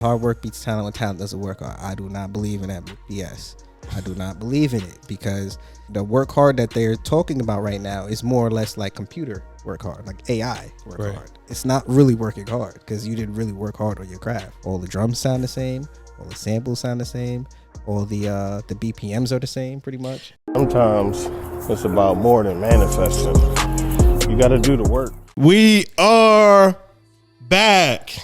Hard work beats talent when talent doesn't work hard. I do not believe in that BS. I do not believe in it because the work hard that they're talking about right now is more or less like computer work hard, like AI work hard. It's not really working hard because you didn't really work hard on your craft. All the drums sound the same, all the samples sound the same, all the BPMs are the same pretty much. Sometimes it's about more than manifesting. You got to do the work. We are back.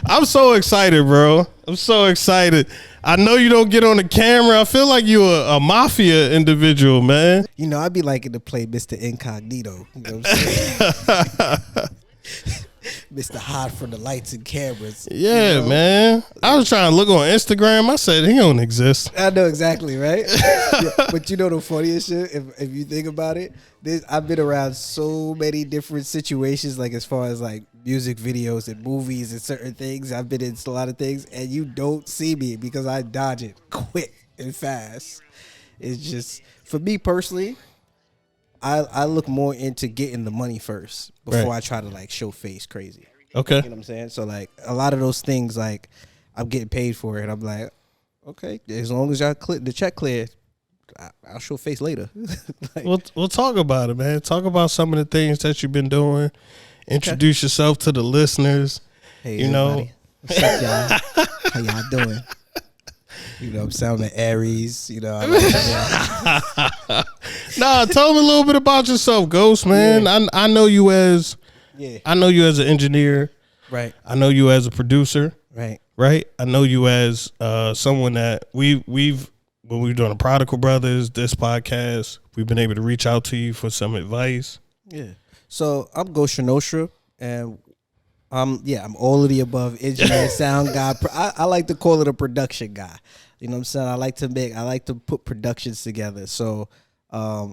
I'm so excited, bro. I'm so excited. I know you don't get on the camera. I feel like you're a mafia individual, man. You know, I'd be liking to play Mr. Incognito. You know what I'm saying? Mr. Hide from the lights and cameras. Yeah, you know? Man. I was trying to look on Instagram. I said, he don't exist. I know exactly, right? Yeah, but you know the funniest shit, if you think about it, I've been around so many different situations, like as far as like music videos and movies and certain things. I've been in a lot of things, and you don't see me because I dodge it quick and fast. It's just, for me personally, I look more into getting the money first before I try to like show face crazy. Okay. You know what I'm saying? So like a lot of those things, like I'm getting paid for it. I'm like, okay, as long as y'all the check clear, I'll show face later. Like, we'll talk about it, man. Talk about some of the things that you've been doing. Introduce yourself to the listeners. Hey, you everybody. Know. What's up, y'all? How y'all doing? You know, I'm sounding Aries. You know, Nah, tell me a little bit about yourself, Ghost, man. Yeah. I know you as I know you as an engineer. Right. I know you as a producer. Right. Right. I know you as someone that we've when we were doing the Prodigal Brothers, this podcast, we've been able to reach out to you for some advice. Yeah. So I'm Ghostranostra, and I'm all of the above, engineer, sound guy. I like to call it a production guy. You know what I'm saying? I like to put productions together. So I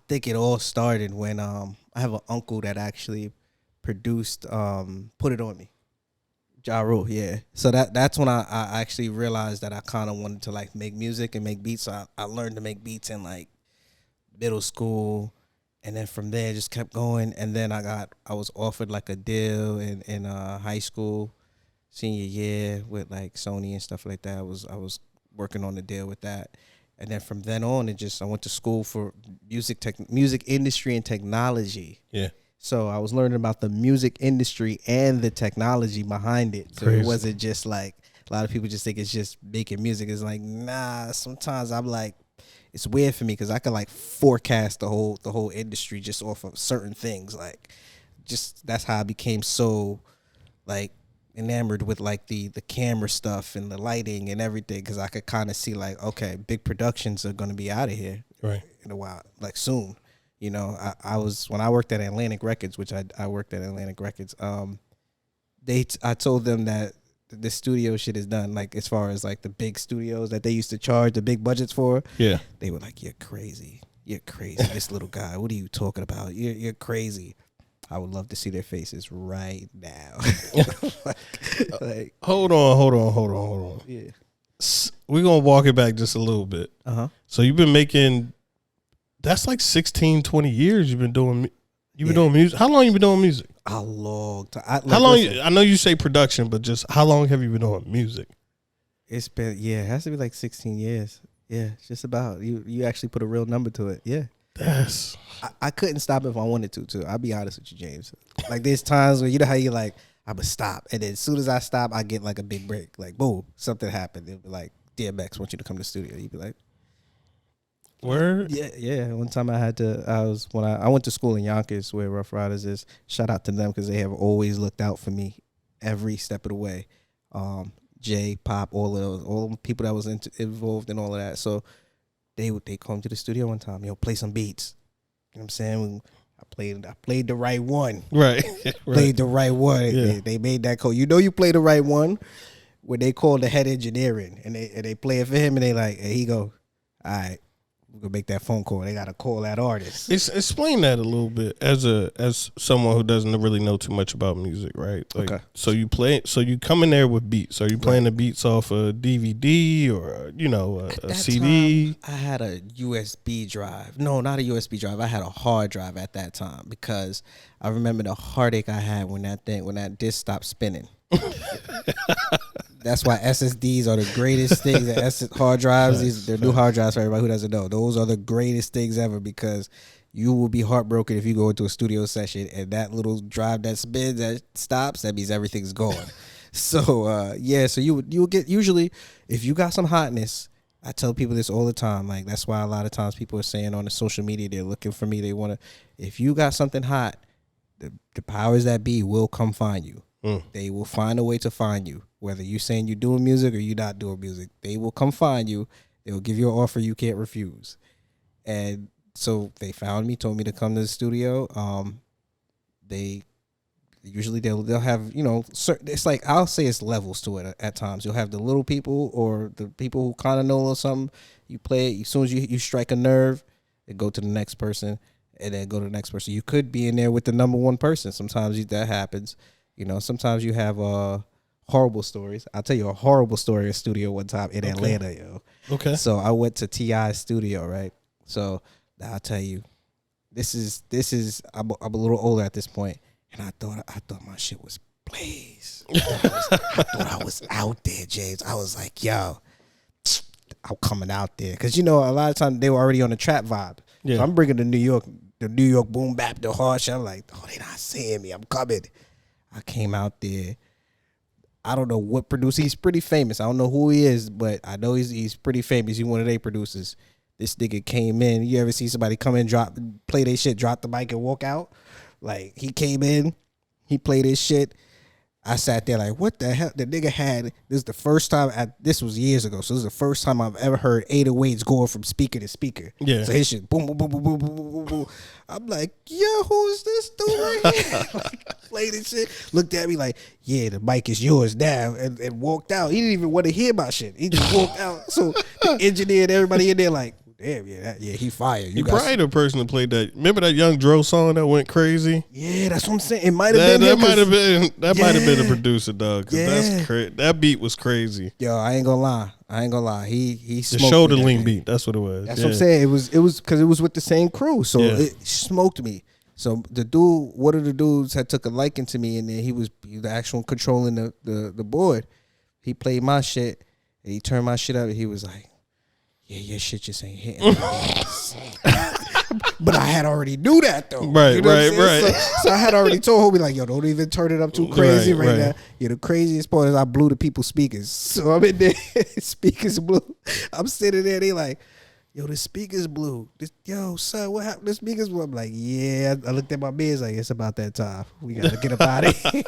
think it all started when I have an uncle that actually produced Put It On Me. Ja Rule, yeah. So that's when I actually realized that I kind of wanted to like make music and make beats. So I learned to make beats in like middle school. And then from there, it just kept going. And then I was offered like a deal in high school, senior year with like Sony and stuff like that. I was working on the deal with that. And then from then on, I went to school for music industry and technology. Yeah. So I was learning about the music industry and the technology behind it. So It wasn't just like, a lot of people just think it's just making music. It's like, nah, sometimes I'm like, it's weird for me because I can like forecast the whole industry just off of certain things. Like, just that's how I became so like enamored with like the camera stuff and the lighting and everything, because I could kind of see like, okay, big productions are going to be out of here in a while, like soon. You know, I was, when I worked at Atlantic Records, which I worked at Atlantic Records, I told them that the studio shit is done, like as far as like the big studios that they used to charge the big budgets for. Yeah, they were like, you're crazy, this little guy, what are you talking about, you're crazy. I would love to see their faces right now. like, hold on. Yeah, we're gonna walk it back just a little bit. So you've been making, that's like 16, 20 years you've been doing music. How long you been doing music? A long time. How long? I know you say production, but just how long have you been doing music? It's been, it has to be like 16 years. Yeah, just about. You actually put a real number to it. Yeah. I couldn't stop if I wanted to, too. I'll be honest with you, James. Like, there's times where, you know how you like, I'm going to stop. And then as soon as I stop, I get like a big break. Like, boom, something happened. It'll be like, DMX wants you to come to the studio. You'd be like, word? Yeah. One time I went to school in Yonkers where Rough Riders is. Shout out to them because they have always looked out for me every step of the way. Jay, Pop, all the people that was involved in all of that. So they come to the studio one time, play some beats. You know what I'm saying? I played the right one. Right. Played the right one. Yeah. They made that call. You play the right one when they call the head engineer in and they play it for him and they like, hey, he go, all right, we're gonna make that phone call. They gotta call that artist. Explain that a little bit as someone who doesn't really know too much about music, right? Like, okay. So you come in there with beats. Are you playing the beats off a DVD or a CD? I had a USB drive. No, not a USB drive. I had a hard drive at that time because I remember the heartache I had when that disc stopped spinning. That's why SSDs are the greatest things. The hard drives, they're new hard drives for everybody who doesn't know. Those are the greatest things ever because you will be heartbroken if you go into a studio session and that little drive that spins, that stops, that means everything's gone. So, so you get, usually, if you got some hotness, I tell people this all the time. Like, that's why a lot of times people are saying on the social media, they're looking for me. They want to, if you got something hot, the powers that be will come find you. They will find a way to find you. Whether you're saying you're doing music or you're not doing music, they will come find you. They will give you an offer you can't refuse. And so they found me, told me to come to the studio. They usually they'll have, you know, it's like, I'll say it's levels to it at times. You'll have the little people or the people who kind of know a little something. You play it. As soon as you strike a nerve, they go to the next person and then go to the next person. You could be in there with the number one person. Sometimes that happens. You know, sometimes you have horrible stories. I'll tell you a horrible story in studio one time in Atlanta, yo. Okay. So I went to T.I.'s studio, right? So I'll tell you, this is I'm a little older at this point, and I thought my shit was blaze. I thought I was out there, James. I was like, yo, I'm coming out there, because you know a lot of times they were already on the trap vibe. Yeah. So I'm bringing the New York boom bap, the hard shit. I'm like, oh, they not seeing me. I'm coming. I came out there. I don't know what producer. He's pretty famous. I don't know who he is, but I know he's pretty famous. He's one of their producers. This nigga came in. You ever see somebody come in, play their shit, drop the mic and walk out? Like, he came in, he played his shit. I sat there like, what the hell? The nigga had, this is the first time, this was years ago, so this is the first time I've ever heard 808s going from speaker to speaker. Yeah. So his shit, boom, boom, boom, boom, boom, boom, boom, boom. I'm like, yo, who is this dude right here? Like, played this shit, looked at me like, yeah, the mic is yours now, and walked out. He didn't even want to hear my shit. He just walked out. So the engineer and everybody in there like, damn, he fired. You probably the person that played that. Remember that Young Dro song that went crazy? Yeah, that's what I'm saying. It might have been that might have been the producer, dog. Cause that's that beat was crazy. Yo, I ain't gonna lie. He the shoulder lean beat. That's what it was. That's what I'm saying. It was because it was with the same crew, so it smoked me. So one of the dudes had took a liking to me, and then he was the actual controlling the board. He played my shit, and he turned my shit up, and he was like, yeah, your shit just ain't hitting. But I had already knew that though. Right, you know right. So I had already told homie like, yo, don't even turn it up too crazy right now. Yeah, the craziest part is I blew the people's speakers. So I'm in there, speakers blew. I'm sitting there, they like, yo, the speakers blew. Yo, son, what happened? The speakers blew. I'm like, yeah. I looked at my mans like, it's about that time. We gotta get up out of here.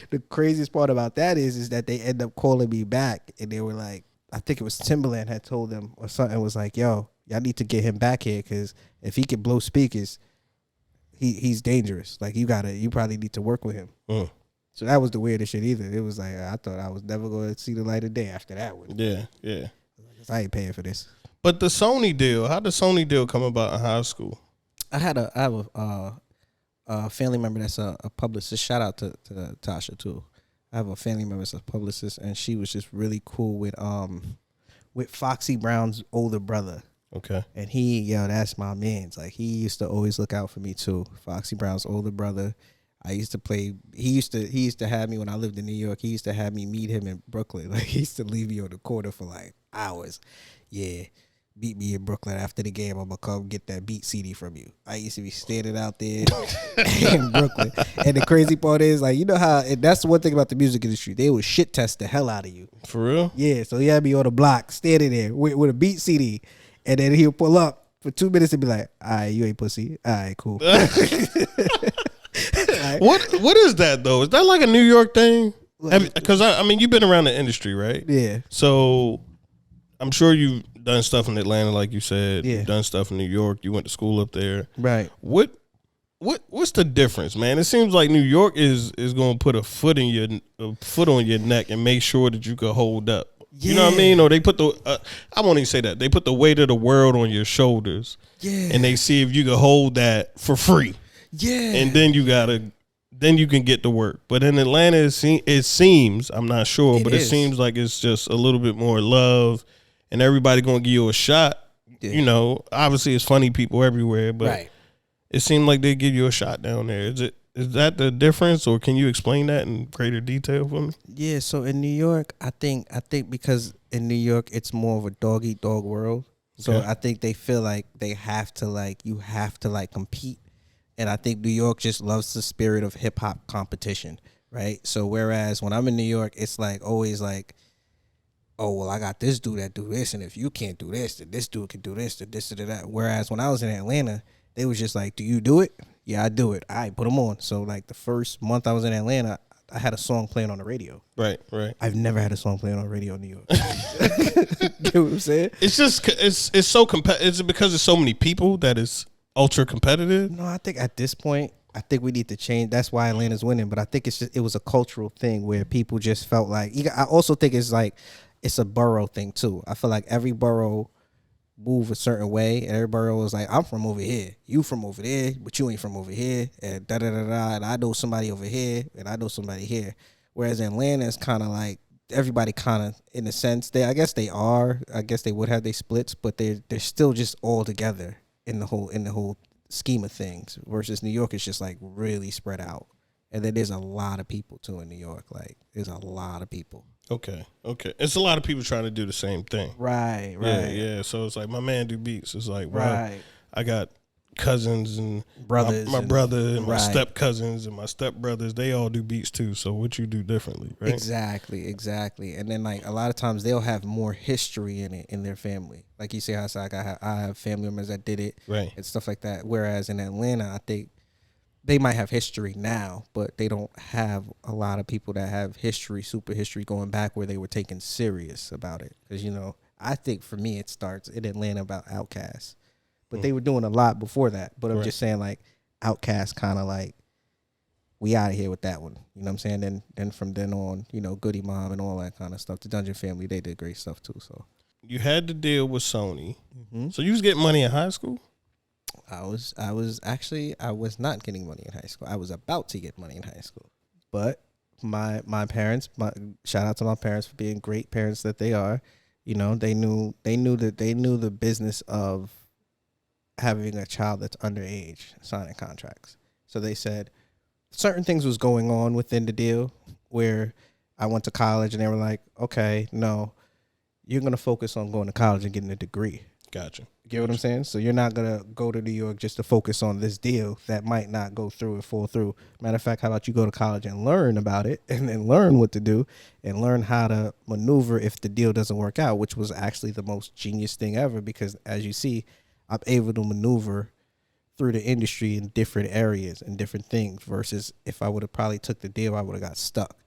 The craziest part about that is that they end up calling me back, and they were like, I think it was Timberland had told them or something, was like, yo, y'all need to get him back here, because if he can blow speakers, he's dangerous. Like, you probably need to work with him. So that was the weirdest shit either. It was like, I thought I was never going to see the light of day after that one. Yeah. I ain't paying for this. But the Sony deal, how did Sony deal come about in high school? I have a family member that's a publicist. Shout out to Tasha too. I have a family member that's a publicist, and she was just really cool with Foxy Brown's older brother. Okay. And that's my man's. Like, he used to always look out for me too. Foxy Brown's older brother. I used to play. He used to have me when I lived in New York. He used to have me meet him in Brooklyn. Like, he used to leave me on the corner for like hours. Yeah. Beat me in Brooklyn after the game. I'm gonna come get that beat CD from you. I used to be standing out there in Brooklyn. And the crazy part is, like, you know how, and that's the one thing about the music industry, they would shit test the hell out of you. For real? Yeah. So he had me on the block standing there with a beat CD, and then he'll pull up for 2 minutes and be like, "All right, you ain't pussy. All right, cool." What is that though? Is that like a New York thing? Because I mean, you've been around the industry, right? Yeah. So I'm sure you've done stuff in Atlanta, like you said. Yeah. You've done stuff in New York. You went to school up there. Right. What's the difference, man? It seems like New York is going to put a foot on your neck and make sure that you can hold up. Yeah. You know what I mean? Or they put I won't even say that. They put the weight of the world on your shoulders. Yeah. And they see if you can hold that for free. Yeah. And then you can get to work. But in Atlanta, it seems, I'm not sure, but it seems like it's just a little bit more love, and everybody going to give you a shot. Yeah. You know, obviously it's funny people everywhere, but it seemed like they give you a shot down there. Is that the difference, or can you explain that in greater detail for me? Yeah, so in New York, I think because in New York it's more of a dog eat dog world. So Okay. I think they feel like they have to you have to compete. And I think New York just loves the spirit of hip hop competition, right? So whereas when I'm in New York, it's like always like, oh well, I got this dude that do this, and if you can't do this, then this dude can do this, then this, and that. Whereas when I was in Atlanta, they was just like, do you do it? Yeah, I do it. All right, put them on. So like the first month I was in Atlanta, I had a song playing on the radio. Right. I've never had a song playing on the radio in New York. Get what I'm saying? It's just it's so Is it because there's so many people that it's ultra competitive? No, I think at this point, I think we need to change. That's why Atlanta's winning. But I think it was a cultural thing where people just felt like. I also think it's like it's a borough thing too. I feel like every borough move a certain way, and every borough is like, I'm from over here, you from over there, but you ain't from over here, and da da da da. And I know somebody over here, and I know somebody here. Whereas Atlanta is kind of like everybody kind of in a sense I guess they would have their splits, but they're still just all together in the whole scheme of things. Versus New York is just like really spread out, and then there's a lot of people too in New York. Like there's a lot of people. Okay. It's a lot of people trying to do the same thing. Right. Yeah. So it's like my man do beats. It's like, well, Right. I got cousins and brothers, my brother and my right. step cousins and my step brothers. They all do beats too. So what you do differently, right? Exactly. And then like a lot of times they'll have more history in it in their family. Like you say, how it's like I have family members that did it, right, and stuff like that. Whereas in Atlanta, I think they might have history now, but they don't have a lot of people that have super history going back where they were taken serious about it. Because, I think for me, it starts in Atlanta about Outkast. But they were doing a lot before that. But I'm just saying, like, Outkast kind of like, we out of here with that one. You know what I'm saying? Then from then on, Goody Mob and all that kind of stuff. The Dungeon Family, they did great stuff too. So you had to deal with Sony. Mm-hmm. So you was getting money in high school? I was not getting money in high school. I was about to get money in high school, but my parents, shout out to my parents for being great parents that they are. They knew the business of having a child that's underage signing contracts. So they said certain things was going on within the deal where I went to college and they were like, okay, no, you're gonna focus on going to college and getting a degree. Gotcha. Get what I'm saying? So you're not going to go to New York just to focus on this deal that might not go through or fall through. Matter of fact, how about you go to college and learn about it and then learn what to do and learn how to maneuver if the deal doesn't work out, which was actually the most genius thing ever because, as you see, I'm able to maneuver through the industry in different areas and different things versus if I would have probably took the deal, I would have got stuck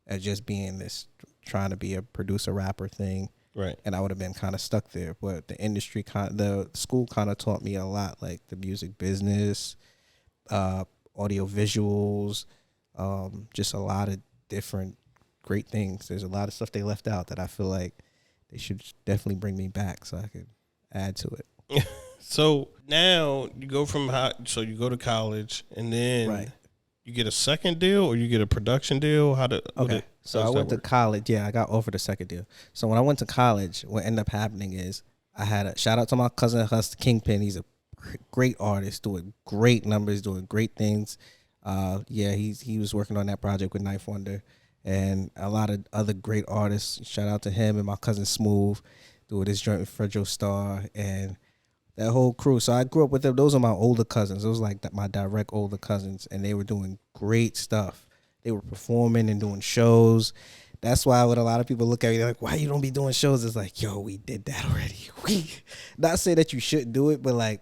as just being this trying to be a producer rapper thing. Right. And I would have been kind of stuck there. But the school kind of taught me a lot, like the music business, audio visuals, just a lot of different great things. There's a lot of stuff they left out that I feel like they should definitely bring me back so I could add to it. So now you go so you go to college and then you get a second deal or you get a production deal? So I went to college. Yeah, I got offered a second deal. So when I went to college, what ended up happening is I had a shout out to my cousin Hus Kingpin. He's a great artist, doing great numbers, doing great things. He was working on that project with Knife Wonder and a lot of other great artists. Shout out to him and my cousin Smooth, doing this joint with Fredro Starr and that whole crew. So I grew up with them. Those are my older cousins. Those like my direct older cousins, and they were doing great stuff. They were performing and doing shows. That's why when a lot of people look at me, they're like, why you don't be doing shows? It's like, yo, we did that already. Not say that you shouldn't do it, but like,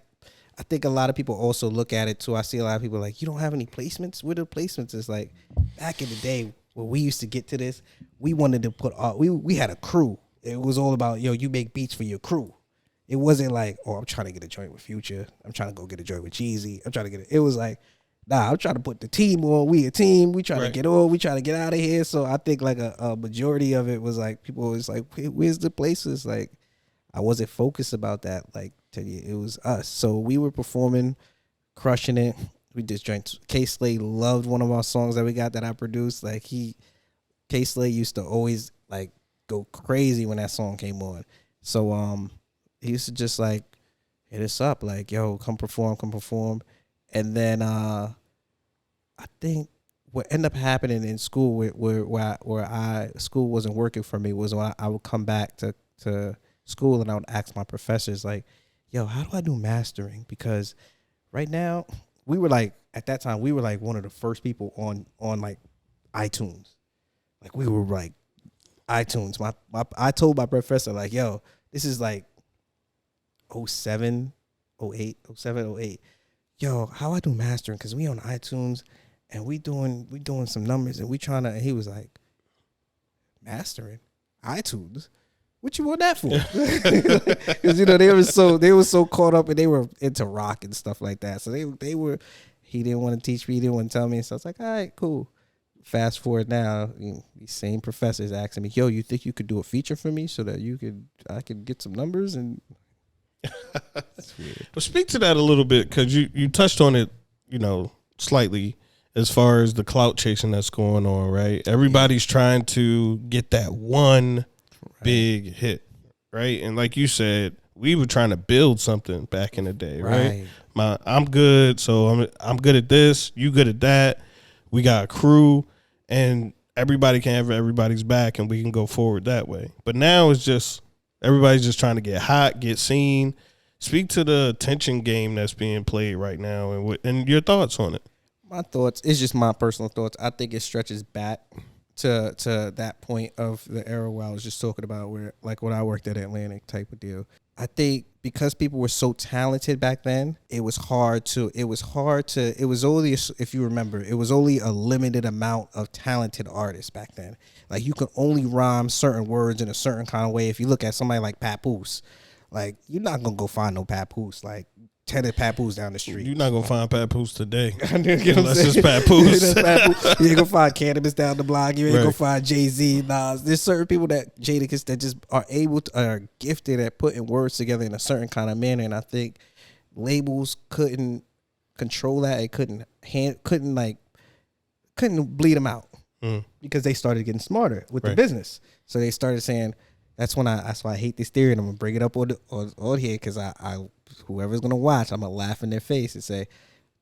I think a lot of people also look at it too. I see a lot of people like, you don't have any placements? Where the placements? It's like, back in the day when we used to get to this, we wanted to put, we had a crew. It was all about, yo, you make beats for your crew. It wasn't like, oh, I'm trying to get a joint with Future. I'm trying to go get a joint with Jeezy. I'm trying to get it. It was like, nah, I'm trying to put the team on. We a team. We trying to get on. We trying to get out of here. So I think like a majority of it was like, people was like, where's the places? Like, I wasn't focused about that. Like, it was us. So we were performing, crushing it. We just drank. K-Slay loved one of our songs that we got that I produced. Like K-Slay used to always like go crazy when that song came on. So, he used to just like hit us up like, yo, come perform. And then I think what ended up happening in school where school wasn't working for me was when I would come back to school and I would ask my professors like, yo, how do I do mastering? Because right now at that time we were like one of the first people on like iTunes. Like we were like iTunes. I told my professor like, yo, this is like 07, 08, 07, 08. Yo, how I do mastering? Cause we on iTunes and we doing some numbers and and he was like, mastering? iTunes? What you want that for? Because they were so caught up and they were into rock and stuff like that. So they were. He didn't want to teach me. He didn't want to tell me. So I was like, all right, cool. Fast forward now, these same professors asking me, yo, you think you could do a feature for me so that I could get some numbers? And that's weird. Well, speak to that a little bit because you touched on it, slightly. As far as the clout chasing that's going on, right? Everybody's trying to get that one big hit, right? And like you said, we were trying to build something back in the day, right? I'm good, so I'm good at this. You good at that. We got a crew, and everybody can have everybody's back, and we can go forward that way. But now it's just everybody's just trying to get hot, get seen. Speak to the attention game that's being played right now, and your thoughts on it. My thoughts, it's just my personal thoughts. I think it stretches back to that point of the era where I was just talking about where, like when I worked at Atlantic type of deal. I think because people were so talented back then, it was only, if you remember, it was only a limited amount of talented artists back then. Like you could only rhyme certain words in a certain kind of way. If you look at somebody like Papoose, like you're not going to go find no Papoose. Like 10 of Papoose down the street. You're not going to find Papoose today. Unless it's Papoose. You ain't going to find Cannabis down the block. You ain't going to find Jay-Z, Nas. There's certain people Jadakiss that just are gifted at putting words together in a certain kind of manner. And I think labels couldn't control that. It couldn't bleed them out because they started getting smarter with the business. So they started saying, that's why I hate this theory, and I'm gonna bring it up on here because I whoever's gonna watch, I'm gonna laugh in their face and say,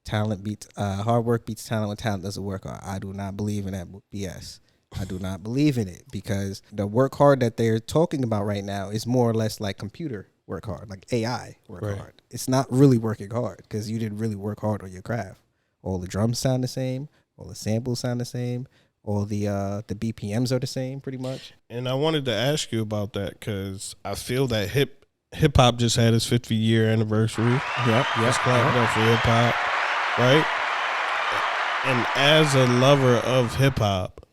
hard work beats talent when talent doesn't work hard. I do not believe in that BS. I do not believe in it because the work hard that they're talking about right now is more or less like computer work hard, like AI work hard. It's not really working hard because you didn't really work hard on your craft. All the drums sound the same, all the samples sound the same. All the BPMs are the same, pretty much. And I wanted to ask you about that because I feel that hip hop just had its 50-year anniversary. Yep. Let's clap it up for hip hop, right? And as a lover of hip hop,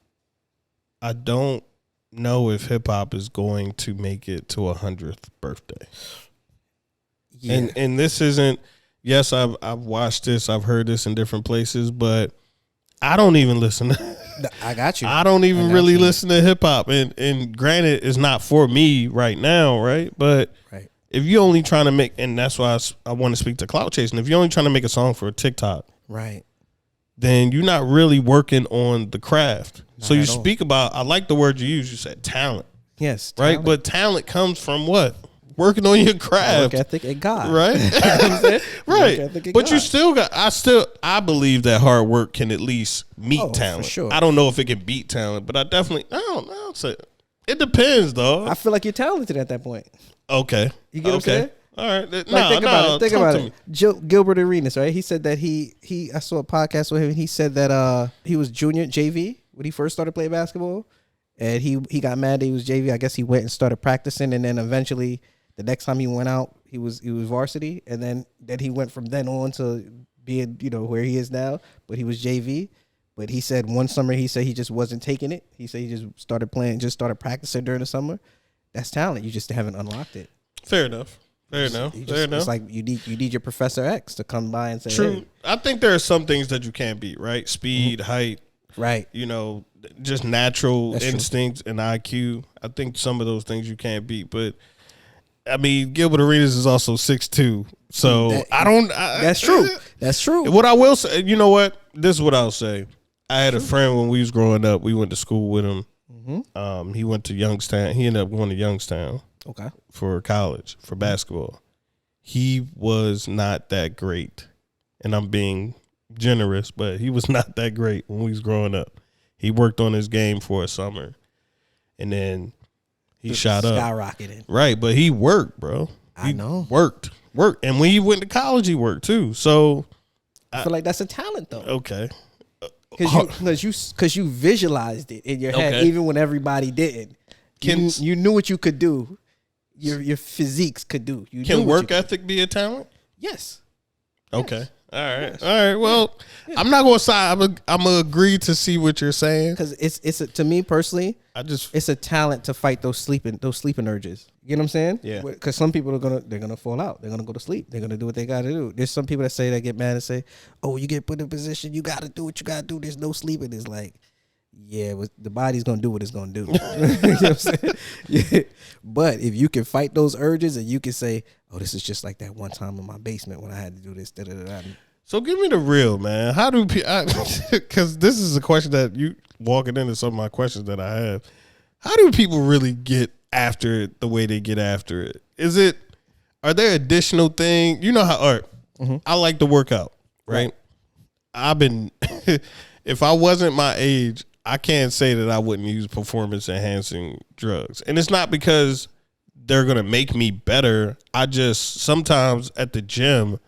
I don't know if hip hop is going to make it to 100th birthday. Yeah. And this isn't. Yes, I've watched this. I've heard this in different places, but I don't even listen. I got you. I don't even really listen to hip hop, and granted, it's not for me right now, right? But if you're only trying to make, and that's why I want to speak to clout chasing. If you're only trying to make a song for a TikTok, right, then you're not really working on the craft. So you speak about. I like the word you used. You said talent. Yes, talent. Right. But talent comes from what? Working on your craft, work ethic, and God, right? Right. But you still got. I believe that hard work can at least meet talent. For sure. I don't know if it can beat talent, but I don't know. So it depends, though. I feel like you're talented at that point. Okay. You get what I'm saying? All right. Think about it. Gilbert Arenas, right? He said that I saw a podcast with him. And he said that he was junior JV when he first started playing basketball, and he got mad that he was JV. I guess he went and started practicing, and then eventually. The next time he went out, he was varsity, and then he went from then on to being, where he is now. But he was JV. But he said one summer, he just wasn't taking it. He said he just started practicing during the summer. That's talent. You just haven't unlocked it. Fair enough. It's like you need your Professor X to come by and say, true. Hey. I think there are some things that you can't beat, right? Speed, height, right? Just natural instincts and IQ. I think some of those things you can't beat, but. I mean, Gilbert Arenas is also 6'2", so that's true. That's true. What I will say, you know what? This is what I'll say. I had a friend when we was growing up. We went to school with him. Mm-hmm. He went to Youngstown. He ended up going to Youngstown. Okay. For college for basketball. He was not that great, and I'm being, generous, but he was not that great when we was growing up. He worked on his game for a summer, and then he shot up. Skyrocketed. Right, but he worked, bro. I know. Worked. And when he went to college, he worked too. So I feel like that's a talent, though. Okay. Because you visualized it in your head, even when everybody didn't. You knew what you could do. Your physiques could do. Can work ethic be a talent? Yes. Okay. Yes. All right. Well, yeah. I'm not gonna side. I'm gonna agree to see what you're saying, because it's to me personally, it's a talent to fight those sleeping urges. You know what I'm saying? Yeah. Because some people they're gonna fall out. They're gonna go to sleep. They're gonna do what they gotta do. There's some people that get mad and say, "Oh, you get put in a position, you gotta do what you gotta do. There's no sleeping." It's like, yeah, the body's gonna do what it's gonna do. You know what I'm saying? Yeah. But if you can fight those urges and you can say, "Oh, this is just like that one time in my basement when I had to do this." So give me the real, man. How do people? Because this is a question that you walking into some of my questions that I have. How do people really get after it the way they get after it? Are there additional things? You know how art. Mm-hmm. I like to work out, right? I've been. If I wasn't my age, I can't say that I wouldn't use performance enhancing drugs, and it's not because they're gonna make me better. I just sometimes at the gym,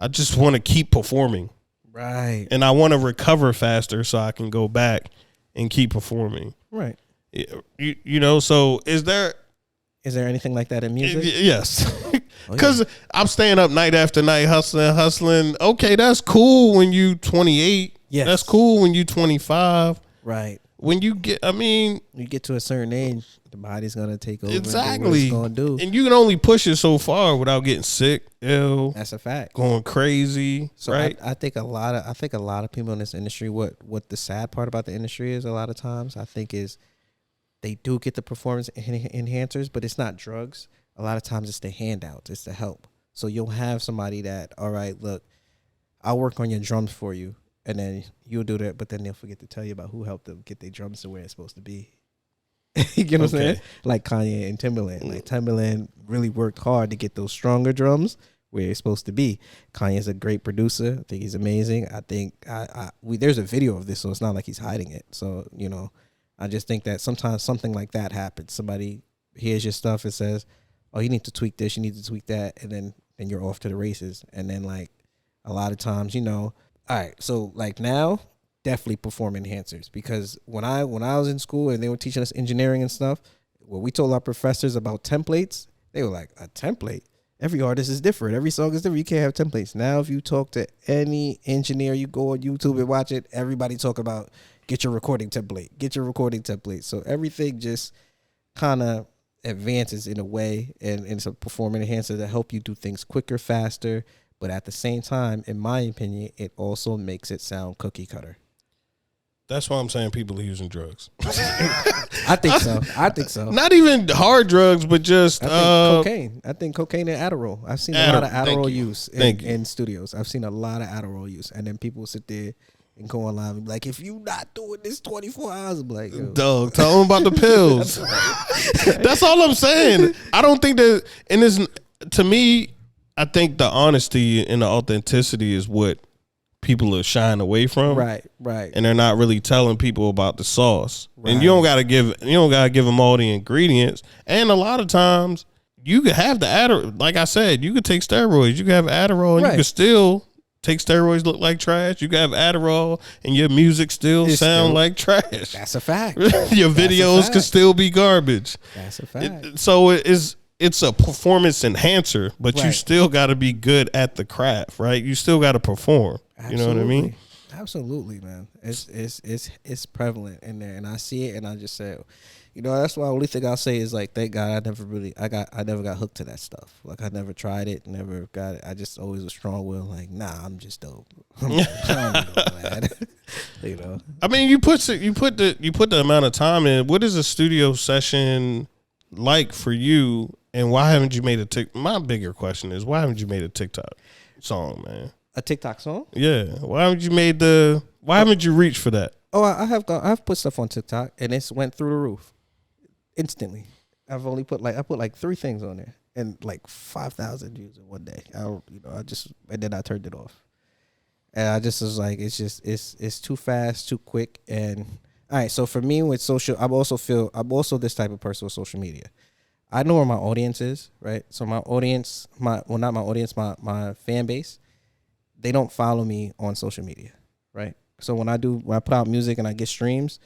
I just want to keep performing. Right. And I want to recover faster so I can go back and keep performing. Right. You know, so is there anything like that in music? Yes. Because I'm staying up night after night, hustling. Okay, that's cool when you 28. Yes. That's cool when you 25. Right. When you get to a certain age, the body's gonna take over. Exactly. And do what it's gonna do. And you can only push it so far without getting sick, ill. That's a fact. Going crazy. So right. I think a lot of people in this industry. What the sad part about the industry is, a lot of times I think is they do get the performance enhancers, but it's not drugs. A lot of times it's the handouts. It's the help. So you'll have somebody that, all right, look, I'll work on your drums for you. And then you'll do that, but then they'll forget to tell you about who helped them get their drums to where it's supposed to be. You know what I'm saying? Like Kanye and Timbaland. Like Timbaland really worked hard to get those stronger drums where it's supposed to be. Kanye's a great producer. I think he's amazing. I think there's a video of this, so it's not like he's hiding it. So, you know, I just think that sometimes something like that happens. Somebody hears your stuff and says, "Oh, you need to tweak this, you need to tweak that," and then you're off to the races. And then like a lot of times, you know. All right, so like now, definitely perform enhancers, because when I was in school and they were teaching us engineering and stuff, when we told our professors about templates, they were like, "A template? Every artist is different. Every song is different. You can't have templates." Now, if you talk to any engineer, you go on YouTube and watch it, everybody talk about get your recording template. So everything just kind of advances in a way, and it's a performance enhancer to help you do things quicker, faster. But at the same time, in my opinion, it also makes it sound cookie cutter. That's why I'm saying people are using drugs. I think so. Not even hard drugs, but just cocaine. I think cocaine and Adderall. I've seen a lot of Adderall use in studios. I've seen a lot of Adderall use. And then people sit there and go online and be like, "If you not doing this 24 hours," I'm like, "Yo, dog, tell them about the pills." That's all I'm saying. I don't think that, and this, to me, I think the honesty and the authenticity is what people are shying away from. Right. And they're not really telling people about the sauce. Right. And you don't gotta give them all the ingredients. And a lot of times you could have the Adderall. Like I said, you could take steroids. You could have Adderall and you could still take steroids, look like trash. You could have Adderall and your music still sound like trash. That's a fact. Your videos could still be garbage. That's a fact. So it's a performance enhancer, but you still got to be good at the craft, right? You still got to perform. Absolutely. You know what I mean? Absolutely, man. It's prevalent in there, and I see it, and I just say, you know, that's why the only thing I'll say is like, thank God I never got hooked to that stuff. Like I never tried it, never got it. I just always a strong will, like, nah, I'm just dope. I'm dope, man. You know. I mean, you put the amount of time in. What is a studio session like for you? And why haven't you made a TikTok? My bigger question is, why haven't you made a TikTok song, man? A TikTok song? Yeah. Why haven't you reached for that? Oh, I've put stuff on TikTok and it's went through the roof instantly. I put like 3 things on there and like 5,000 views in one day. And then I turned it off. And I just was like, it's too fast, too quick. And all right, so for me with social, I'm also this type of person with social media. I know where my audience is, right? So my audience, not my audience, my fan base, they don't follow me on social media, right? So when I put out music and I get streams,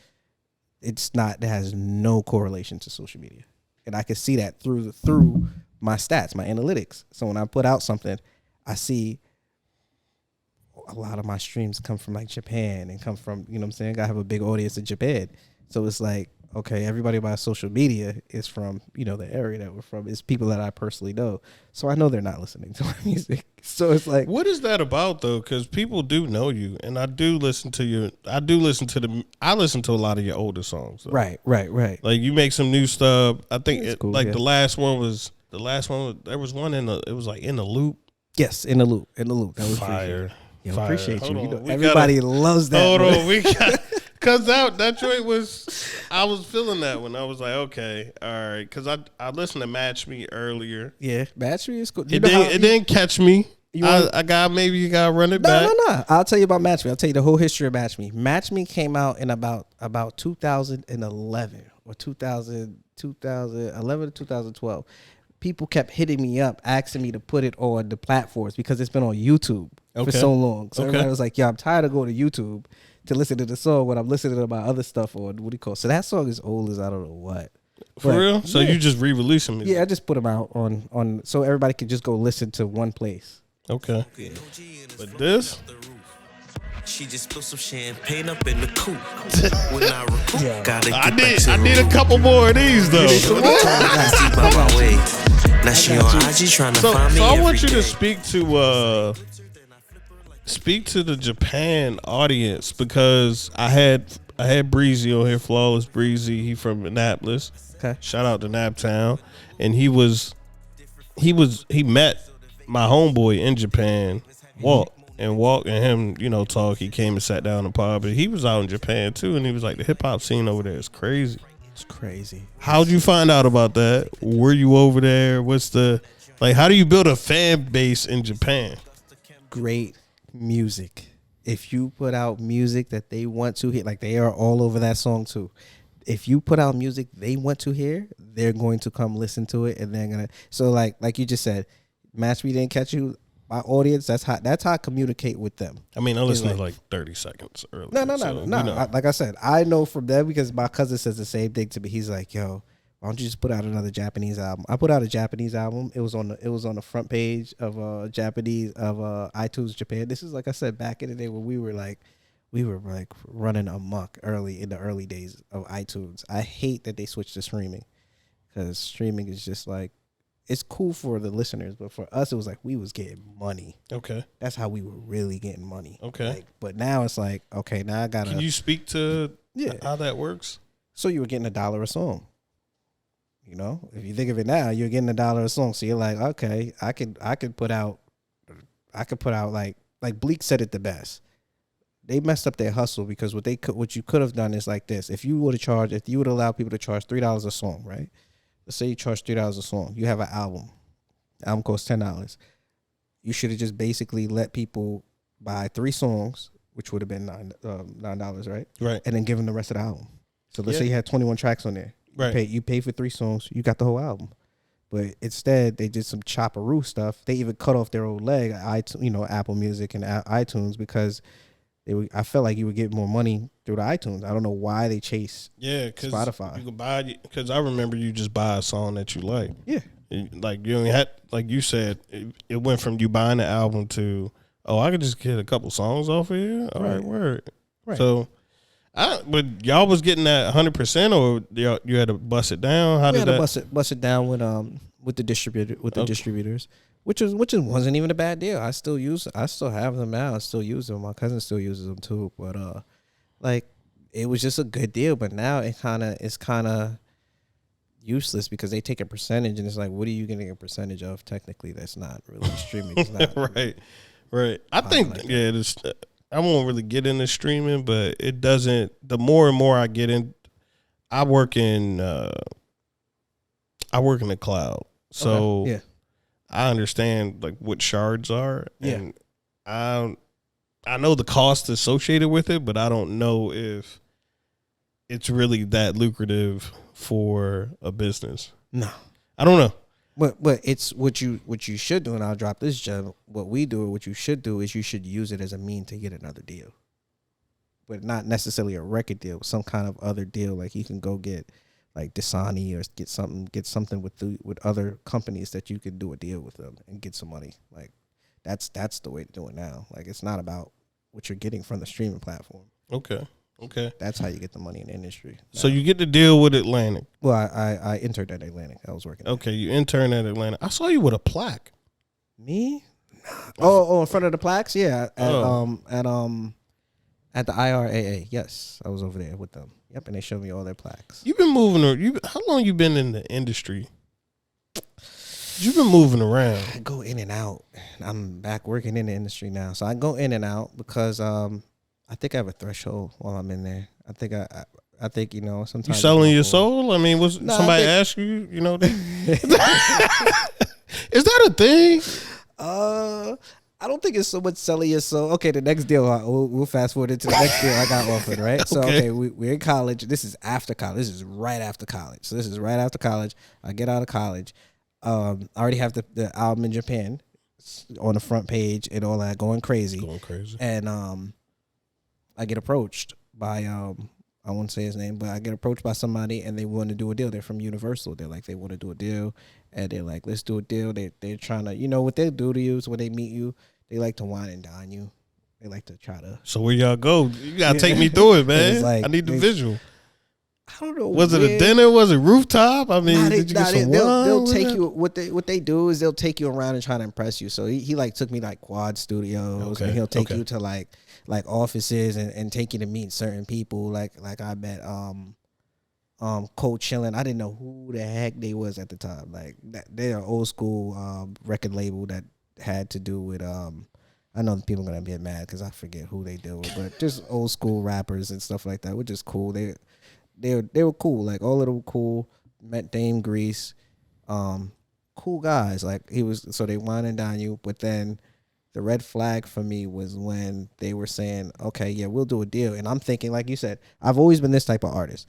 it has no correlation to social media. And I can see that through my stats, my analytics. So when I put out something, I see a lot of my streams come from like Japan and come from, you know what I'm saying? I have a big audience in Japan. So it's like, okay, everybody by social media is from, you know, the area that we're from. It's people that I personally know. So I know they're not listening to my music. So it's like, what is that about though? Because people do know you, and I do listen to I listen to a lot of your older songs. Though. Right. Like you make some new stuff. I think cool, the last one, there was one it was like In the Loop. Yes, In the Loop. That was fire. Yo, appreciate you. You know, everybody loves that. Hold on, we got because that joint was. I was feeling that when I was like, okay, all right, because I listened to Match Me earlier. Yeah, Match Me is cool. It didn't catch me. Maybe you gotta run it back. No. I'll tell you about Match Me. I'll tell you the whole history of Match Me. Match Me came out in about 2011 or 2011 to 2012. People kept hitting me up, asking me to put it on the platforms because it's been on YouTube for so long. So everybody was like, yo, I'm tired of going to YouTube to listen to the song when I'm listening to my other stuff on, what do you call it? So that song is old as I don't know what. For real? So you just re-release them? Yeah, I just put them out on so everybody can just go listen to one place. Okay. But this? She just put some champagne up in the coupe. When I recruit, gotta get I need a couple more of these though. Now she on IG trying to find me. So I want you to speak to the Japan audience because I had Breezy on here, Flawless Breezy. He from Annapolis. Okay. Shout out to Naptown. And he met my homeboy in Japan, Walk and him, you know, talk. He came and sat down in the pub, but he was out in Japan too, and he was like, the hip hop scene over there is crazy. It's crazy. How'd you find out about that? Were you over there? How do you build a fan base in Japan? Great music. If you put out music that they want to hear, like they are all over that song too. If you put out music they want to hear, they're going to come listen to it, and they're gonna. So like you just said, Match Me didn't catch you. My audience, that's how I communicate with them. I mean, I listened to like 30 seconds earlier. No. You know. Like I said, I know from them because my cousin says the same thing to me. He's like, yo, why don't you just put out another Japanese album? I put out a Japanese album. It was on the front page of iTunes Japan. This is, like I said, back in the day when we were running amok in the early days of iTunes. I hate that they switched to streaming because streaming is just like, it's cool for the listeners, but for us, it was like we was getting money. Okay. That's how we were really getting money. Okay. Like, but now it's like, okay, now I gotta. Can you speak to how that works? So you were getting $1 a song. You know, if you think of it now, you're getting $1 a song. So you're like, okay, I could put out like Bleak said it the best. They messed up their hustle because what you could have done is like this. If you would allow people to charge $3 a song, right? Let's say you charge $3 a song. You have an album. The album costs $10. You should have just basically let people buy 3 songs, which would have been $9, right? Right. And then give them the rest of the album. So let's say you had 21 tracks on there. Right. You pay for 3 songs. You got the whole album. But instead, they did some chopperoo stuff. They even cut off their old leg, Apple Music and iTunes, because I felt like you would get more money through the iTunes. I don't know why they chase Spotify. You could buy, because I remember you just buy a song that you like. Yeah. Like you only had, like you said, it went from you buying the album to, I could just get a couple songs off of here. All right, word. Right. So, but y'all was getting that 100%, or you had to bust it down. How did that? Bust it down with the distributors. Which wasn't even a bad deal. I still have them now. I still use them. My cousin still uses them too. But it was just a good deal. But now it's kind of useless because they take a percentage, and it's like, what are you getting a percentage of? Technically, that's not really streaming. It's not right. I think I won't really get into streaming, but it doesn't. The more and more I get in, I work in the cloud, so okay. Yeah. I understand like what shards are, and I know the cost associated with it, but I don't know if it's really that lucrative for a business. No, I don't know. But it's what you should do, and I'll drop this gem. What we do, or what you should do, is you should use it as a mean to get another deal, but not necessarily a record deal. Some kind of other deal, like you can go get like Dasani or get something with other companies that you can do a deal with them and get some money. Like that's the way to do it now. Like it's not about what you're getting from the streaming platform. Okay. That's how you get the money in the industry. So you get to deal with Atlantic. Well, I interned at Atlantic. I was working. Okay, you interned at Atlantic. I saw you with a plaque. Me? Oh, in front of the plaques? Yeah. At the IRAA. Yes, I was over there with them. Yep, and they showed me all their plaques. You've been moving. How long you been in the industry? You've been moving around. I go in and out. I'm back working in the industry now, so I go in and out because I think I have a threshold while I'm in there. I think sometimes you selling your soul. I mean, somebody ask you? You know, is that a thing? I don't think it's so much selling your soul. Okay, the next deal, we'll fast forward into the next deal I got offered, right? Okay. So, okay, we're in college. This is after college. This is right after college. So this is right after college. I get out of college. I already have the album in Japan on the front page and all that, going crazy. And I get approached by I won't say his name, but I get approached by somebody and they want to do a deal. They're from Universal. They're like, they want to do a deal, and they're like, let's do a deal. They're trying to, what they do to you is when they meet you, they like to wine and dine you. They like to try to. So where y'all go? You gotta take me through it, man. Like, I need the visual. I don't know. Was it a dinner? Was it rooftop? I mean, did you get some wine? They'll take you. What they do is they'll take you around and try to impress you. So he like took me like Quad Studios, and he'll take you to like offices and take you to meet certain people. Like I met Cold Chillin'. I didn't know who the heck they was at the time. Like they're an old school record label that had to do with I know people are gonna get mad because I forget who they deal with, but just old school rappers and stuff like that, which is cool. They were cool. Like all of them were cool. Met Dame Grease, cool guys. Like so they wine and dine you. But then the red flag for me was when they were saying, okay, yeah, we'll do a deal. And I'm thinking, like you said, I've always been this type of artist.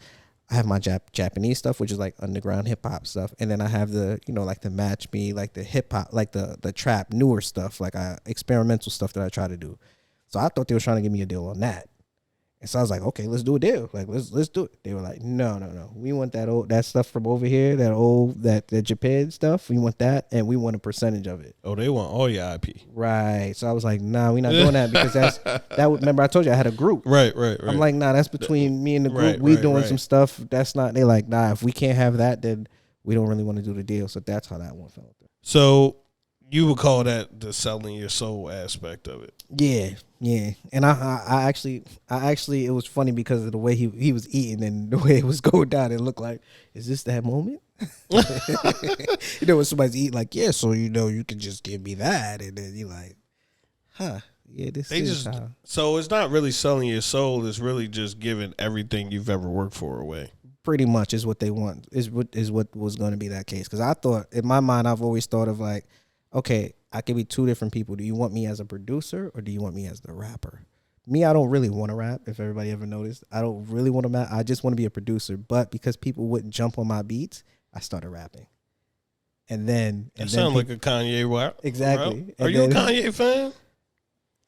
I have my Japanese stuff, which is like underground hip hop stuff, and then I have the like the match me, like the hip hop, like the trap newer stuff, like experimental stuff that I try to do. So I thought they were trying to give me a deal on that. And so I was like, okay, let's do a deal. Like, let's do it. They were like, no. We want that stuff from over here, that Japan stuff. We want that, and we want a percentage of it. Oh, they want all your IP. Right. So I was like, nah, we're not doing that because remember I told you I had a group. Right. I'm like, nah, that's between me and the group. We doing some stuff. That's not, they like, nah, if we can't have that, then we don't really want to do the deal. So that's how that one felt. So you would call that the selling your soul aspect of it. Yeah. And I actually, it was funny because of the way he was eating and the way it was going down. It looked like, is this that moment? When somebody's eating, like, yeah, so you can just give me that, and then you're like, huh? Yeah, So it's not really selling your soul. It's really just giving everything you've ever worked for away. Pretty much is what they want. Is what was going to be that case. Because I thought, in my mind, I've always thought of like, okay, I could be two different people. Do you want me as a producer or do you want me as the rapper? Me, I don't really want to rap, if everybody ever noticed. I don't really want to rap. I just want to be a producer. But because people wouldn't jump on my beats, I started rapping. And then... That sounds like a Kanye rap. Exactly. Are you a Kanye fan?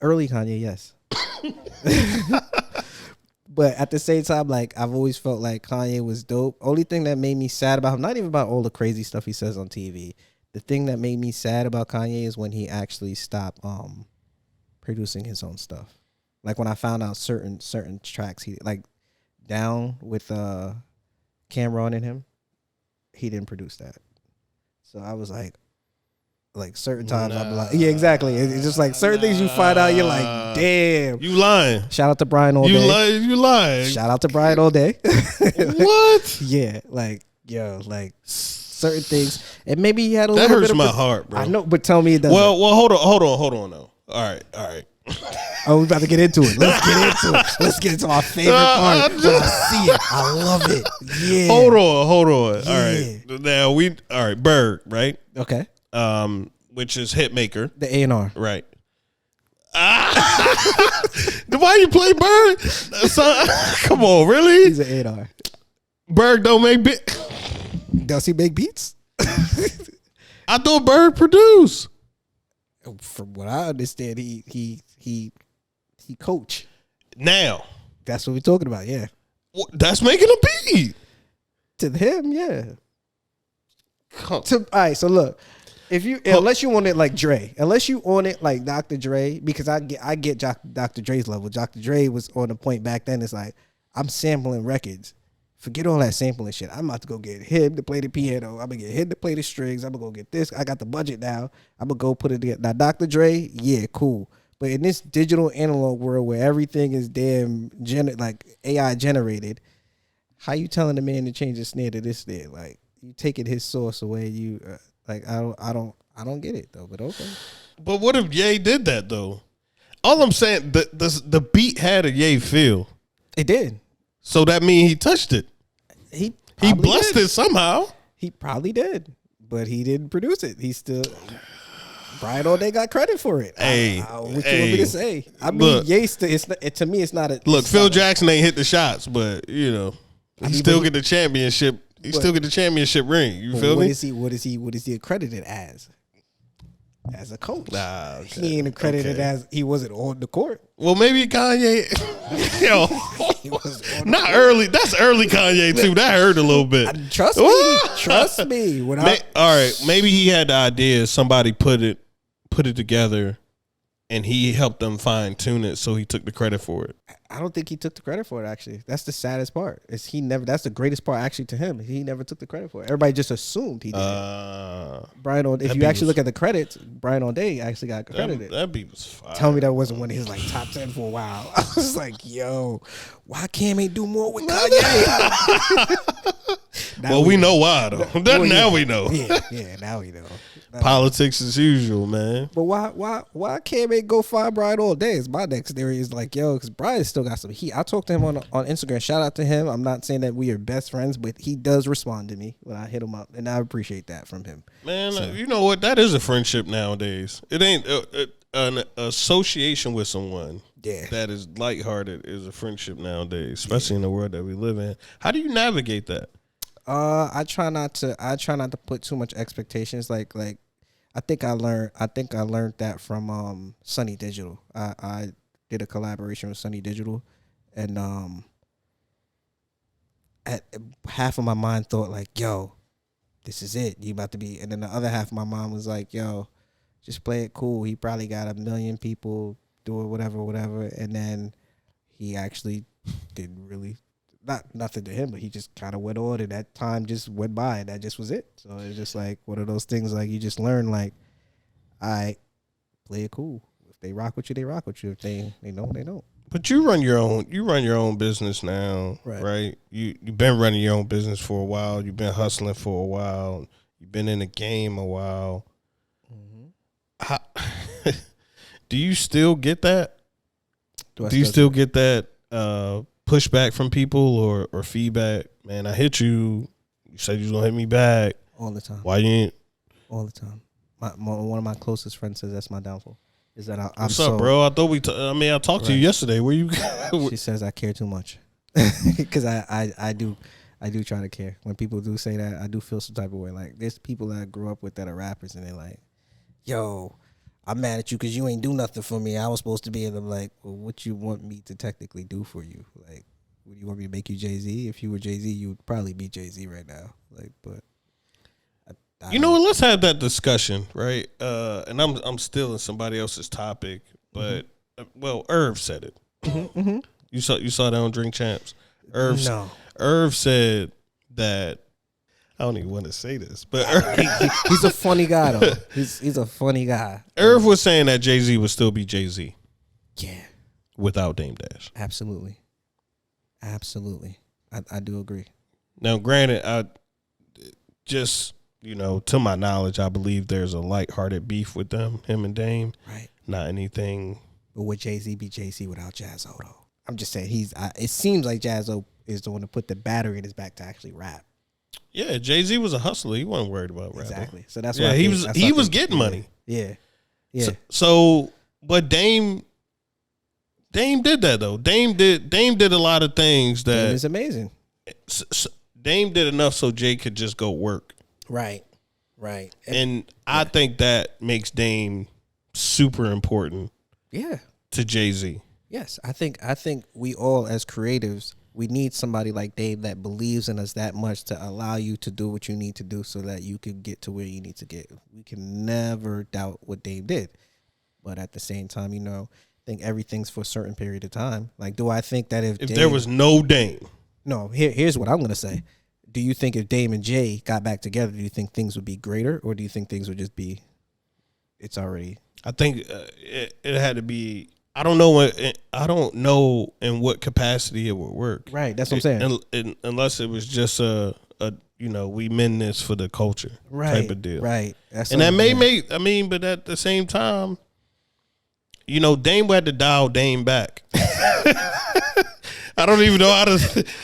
Early Kanye, yes. But at the same time, like, I've always felt like Kanye was dope. Only thing that made me sad about him, not even about all the crazy stuff he says on TV, the thing that made me sad about Kanye is when he actually stopped producing his own stuff. Like when I found out certain tracks, he like Down with Cameron in him, he didn't produce that. So I was like certain times I'd be like, yeah, exactly. It's just like certain things you find out, you're like, damn. You lying. Shout out to Brian all day. You lying. Shout out to Brian all day. What? Yeah, like, yo, like certain things. And maybe he had a that little hurts bit of my heart, bro. I know, but tell me it doesn't. Well, hold on though. All right. Oh, we're about to get into it. Let's get into our favorite part. When I see it, I love it. Yeah. Hold on. Yeah. All right. Now Berg, right? Okay. Which is Hitmaker. The A&R. Right. Why you play Berg? Come on, really? He's an A&R. Berg don't make beats. Does he make beats? I thought Berg produced. From what I understand, he coach. Now That's what we're talking about. Yeah, that's making a beat. to him, yeah. All right, so look, unless you want it like Dre, unless you on it like Dr. Dre, because I get Dr. Dre's level. Dr. Dre was on the point back then. It's like I'm sampling records. Forget all that sampling shit. I'm about to go get him to play the piano. I'm gonna get him to play the strings. I'm gonna go get this. I got the budget now. I'm gonna go put it together. Now, Dr. Dre, yeah, cool. But in this digital analog world where everything is damn like AI generated, how you telling the man to change the snare to this snare? Like you taking his source away. You like I don't get it though. But okay. But what if Ye did that though? All I'm saying, the beat had a Ye feel. It did. So that means he touched it. He blessed it somehow. He probably did, but he didn't produce it. He still. Brian All Day got credit for it. What you want me to say? I mean, look, to me, it's not a. Look, Phil Jackson ain't hit the shots, but you know, he still get the championship. He still get the championship ring. You feel me? What is he accredited as? As a coach. Nah, okay. He ain't accredited as he wasn't on the court. Well, maybe Kanye. Yo, He wasn't on not early. That's early Kanye too. That hurt a little bit. Trust me. Trust me. All right, maybe he had the idea. Somebody put it together, and he helped them fine tune it. So he took the credit for it. I don't think he took the credit for it. Actually, that's the saddest part. Is he never? That's the greatest part actually to him. He never took the credit for it. Everybody just assumed he did. Brian All Day. If you actually look at the credits, Brian All Day actually got credited. That beat was fire. Tell me that wasn't one of his like top 10 for a while. I was like, yo, why can't he do more with Kanye? Well, we know why though. Now we know. Yeah, now we know. Politics as usual, man. But why can't they go find Brian All Day? Is my next theory is like, yo, because Brian still got some heat. I talked to him on Instagram. Shout out to him. I'm not saying that we are best friends, but he does respond to me when I hit him up, and I appreciate that from him. Man, so, you know what? That is a friendship nowadays. It ain't an association with someone. Yeah, that is lighthearted is a friendship nowadays, especially in the world that we live in. How do you navigate that? I try not to put too much expectations. Like I think I learned that from Sunny Digital. I did a collaboration with Sunny Digital, and at half of my mind thought like, yo, this is it. You about to be, and then the other half of my mind was like, yo, just play it cool. He probably got 1 million people doing whatever, and then he actually didn't really. Nothing to him, but he just kind of went on, and that time just went by, and that just was it. So it's just like one of those things, like you just learn, like, I play it cool. If they rock with you, they rock with you. If they don't, they don't. But you run your own business now, right? You've been running your own business for a while. You've been hustling for a while. You've been in the game a while. Mm-hmm. Do you still get that? Do you still get that? Pushback from people or feedback? Man, I hit you. You said you was gonna hit me back all the time. Why you ain't? All the time. One of my closest friends says that's my downfall. Is that I'm What's up, bro? I thought I talked to you yesterday. Where you? She says I care too much because I do try to care. When people do say that, I do feel some type of way. Like there's people that I grew up with that are rappers, and they're like, "Yo, I'm mad at you because you ain't do nothing for me. I was supposed to be." And I'm like, well, what you want me to technically do for you? Like, would you want me to make you Jay-Z? If you were Jay-Z, you would probably be Jay-Z right now. Like, but you know what? Let's have that discussion, right? And I'm stealing somebody else's topic, but Irv said it. Mm-hmm. You saw that on Drink Champs. Irv said that. I don't even want to say this, but he's a funny guy though. He's a funny guy. Irv was saying that Jay-Z would still be Jay-Z. Yeah. Without Dame Dash. Absolutely. I do agree. Now, granted, I just, to my knowledge, I believe there's a lighthearted beef with them, him and Dame. Right. Not anything. But would Jay-Z be Jay-Z without Jazzo though? I'm just saying it seems like Jazzo is the one to put the battery in his back to actually rap. Yeah, Jay-Z was a hustler. He wasn't worried about rapping. Exactly. So that's why he was getting money. Yeah. So But Dame did that though. Dame did a lot of things that is amazing. Dame did enough so Jay could just go work. Right. And I think that makes Dame super important. Yeah. To Jay-Z. Yes, I think we all as creatives, we need somebody like Dave that believes in us that much to allow you to do what you need to do so that you can get to where you need to get. We can never doubt what Dave did. But at the same time, I think everything's for a certain period of time. Like, do I think that if there was no Dame? No, here's what I'm going to say. Do you think if Dame and Jay got back together, do you think things would be greater, or do you think things would just be, it's already? I think it had to be. I don't know in what capacity it would work. Right, that's what I'm saying. Unless it was just a we mend this for the culture type of deal. Right. And that may make. I mean, but at the same time, Dame had to dial Dame back. I don't even know how to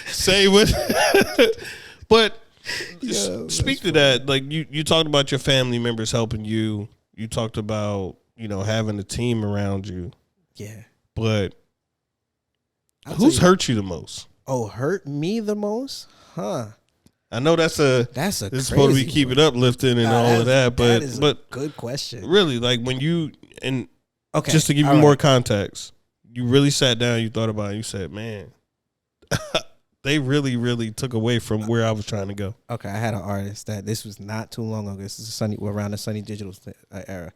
say what. But speak to that. Like you talked about your family members helping you. You talked about having a team around you. Yeah. But who's hurt you the most? Oh, hurt me the most? Huh. I know that's it's supposed to be keep it uplifting and all of that, but that is a good question. Really, like when you just to give you more context, you really sat down, you thought about it, you said, man, they really, really took away from where I was trying to go. Okay, I had an artist that this was not too long ago. This is around the Sunny Digital era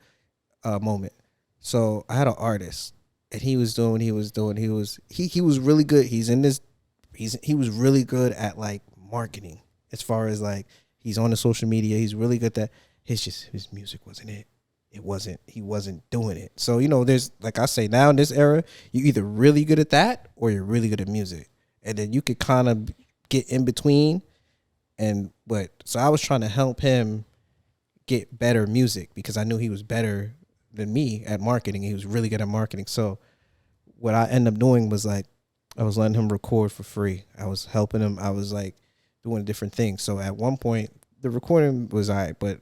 moment. So I had an artist. And he was doing. He was really good. He was really good at like marketing as far as like he's on the social media. He's really good at his music wasn't it. He wasn't doing it. So, there's, like I say, now in this era, you're either really good at that or you're really good at music. And then you could kind of get in between. So I was trying to help him get better music because I knew he was better than me at marketing. He was really good at marketing. So what I ended up doing was like, I was letting him record for free. I was helping him. I was like doing different things. So at one point the recording was all right, but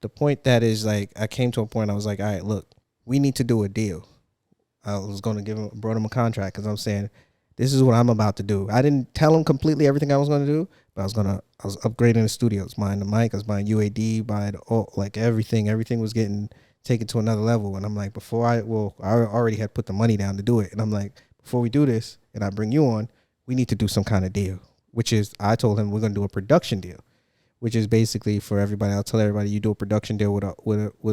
the point that is like, I came to a point I was like, all right, look, we need to do a deal. I was going to brought him a contract because I'm saying, this is what I'm about to do. I didn't tell him completely everything I was going to do, but I was upgrading the studio. I was buying the mic. I was buying UAD, buying everything. Everything was getting taken to another level. And I'm like, I already had put the money down to do it. And I'm like, before we do this and I bring you on, we need to do some kind of deal, which is, I told him we're going to do a production deal, which is basically for everybody. I'll tell everybody you do a production deal with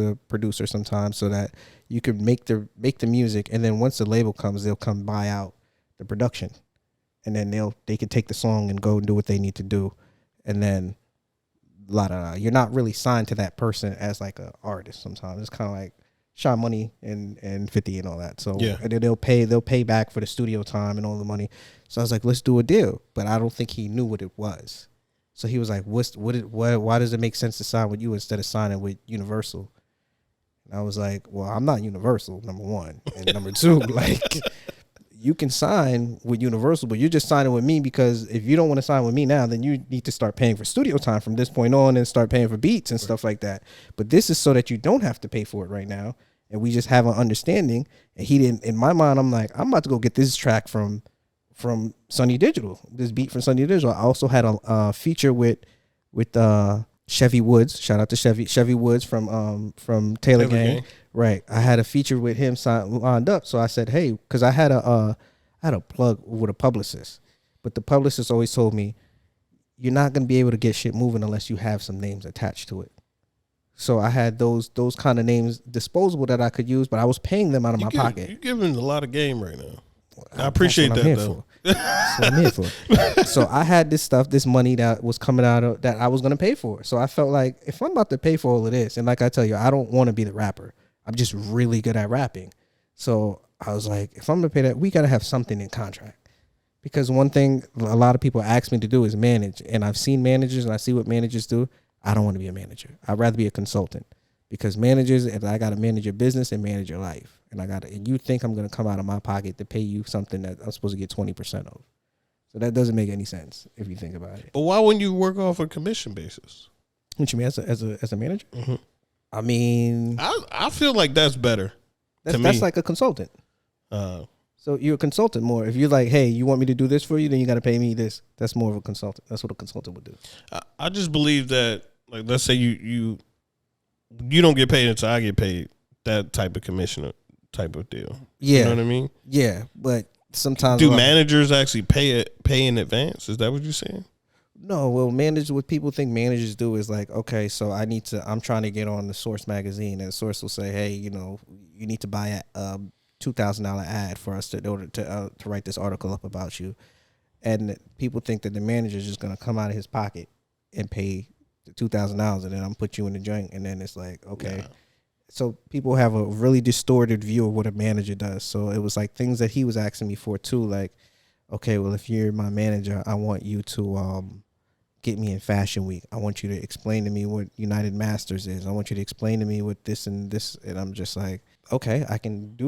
a producer sometimes so that you can make the music. And then once the label comes, they'll come buy out the production. And then they can take the song and go and do what they need to do. And then you're not really signed to that person as like an artist sometimes. It's kind of like Sean Money and 50 and all that. So yeah. And then they'll pay back for the studio time and all the money. So I was like, let's do a deal. But I don't think he knew what it was. So he was like, why does it make sense to sign with you instead of signing with Universal? And I was like, well, I'm not Universal, number one. And number two, like, you can sign with Universal, but you're just signing with me because if you don't want to sign with me now, then you need to start paying for studio time from this point on and start paying for beats and stuff like that. But this is so that you don't have to pay for it right now. And we just have an understanding. And he didn't, in my mind, I'm like, I'm about to go get this track from Sunny Digital, this beat from Sunny Digital. I also had a feature with Chevy Woods. Shout out to Chevy Woods from Taylor Gang. Right. I had a feature with him lined up. So I said, hey, because I had a plug with a publicist. But the publicist always told me, you're not going to be able to get shit moving unless you have some names attached to it. So I had those kind of names disposable that I could use, but I was paying them out of my pocket. You're giving a lot of game right now. I appreciate that, though. That's what I'm here for. So I had this money that was coming out of that I was going to pay for. So I felt like if I'm about to pay for all of this, and like I tell you, I don't want to be the rapper. I'm just really good at rapping. So I was like, if I'm going to pay that, we got to have something in contract. Because one thing a lot of people ask me to do is manage. And I've seen managers and I see what managers do. I don't want to be a manager. I'd rather be a consultant. Because managers, if I got to manage your business and manage your life. And you think I'm going to come out of my pocket to pay you something that I'm supposed to get 20% of. So that doesn't make any sense if you think about it. But why wouldn't you work off a commission basis? What you mean, as a manager? Mm-hmm. I mean, I feel like that's better That's like a consultant. So you're a consultant more. If you're like, hey, you want me to do this for you, then you got to pay me this. That's more of a consultant. That's what a consultant would do. I just believe that, like, let's say you don't get paid until I get paid. That type of commissioner type of deal. Yeah, you know what I mean. Yeah, but sometimes do managers actually pay in advance? Is that what you're saying? No, well, what people think managers do is like, okay, so I'm trying to get on the Source magazine, and Source will say, hey, you need to buy a $2,000 ad for us in order to write this article up about you, and people think that the manager is just gonna come out of his pocket and pay the $2,000, and then I'm put you in the joint, and then it's like, okay. Yeah. So people have a really distorted view of what a manager does. So it was like things that he was asking me for too, like, okay, well, if you're my manager, I want you to get me in Fashion Week. I want you to explain to me what United Masters is. I want you to explain to me what this and this. And I'm just like, okay, I could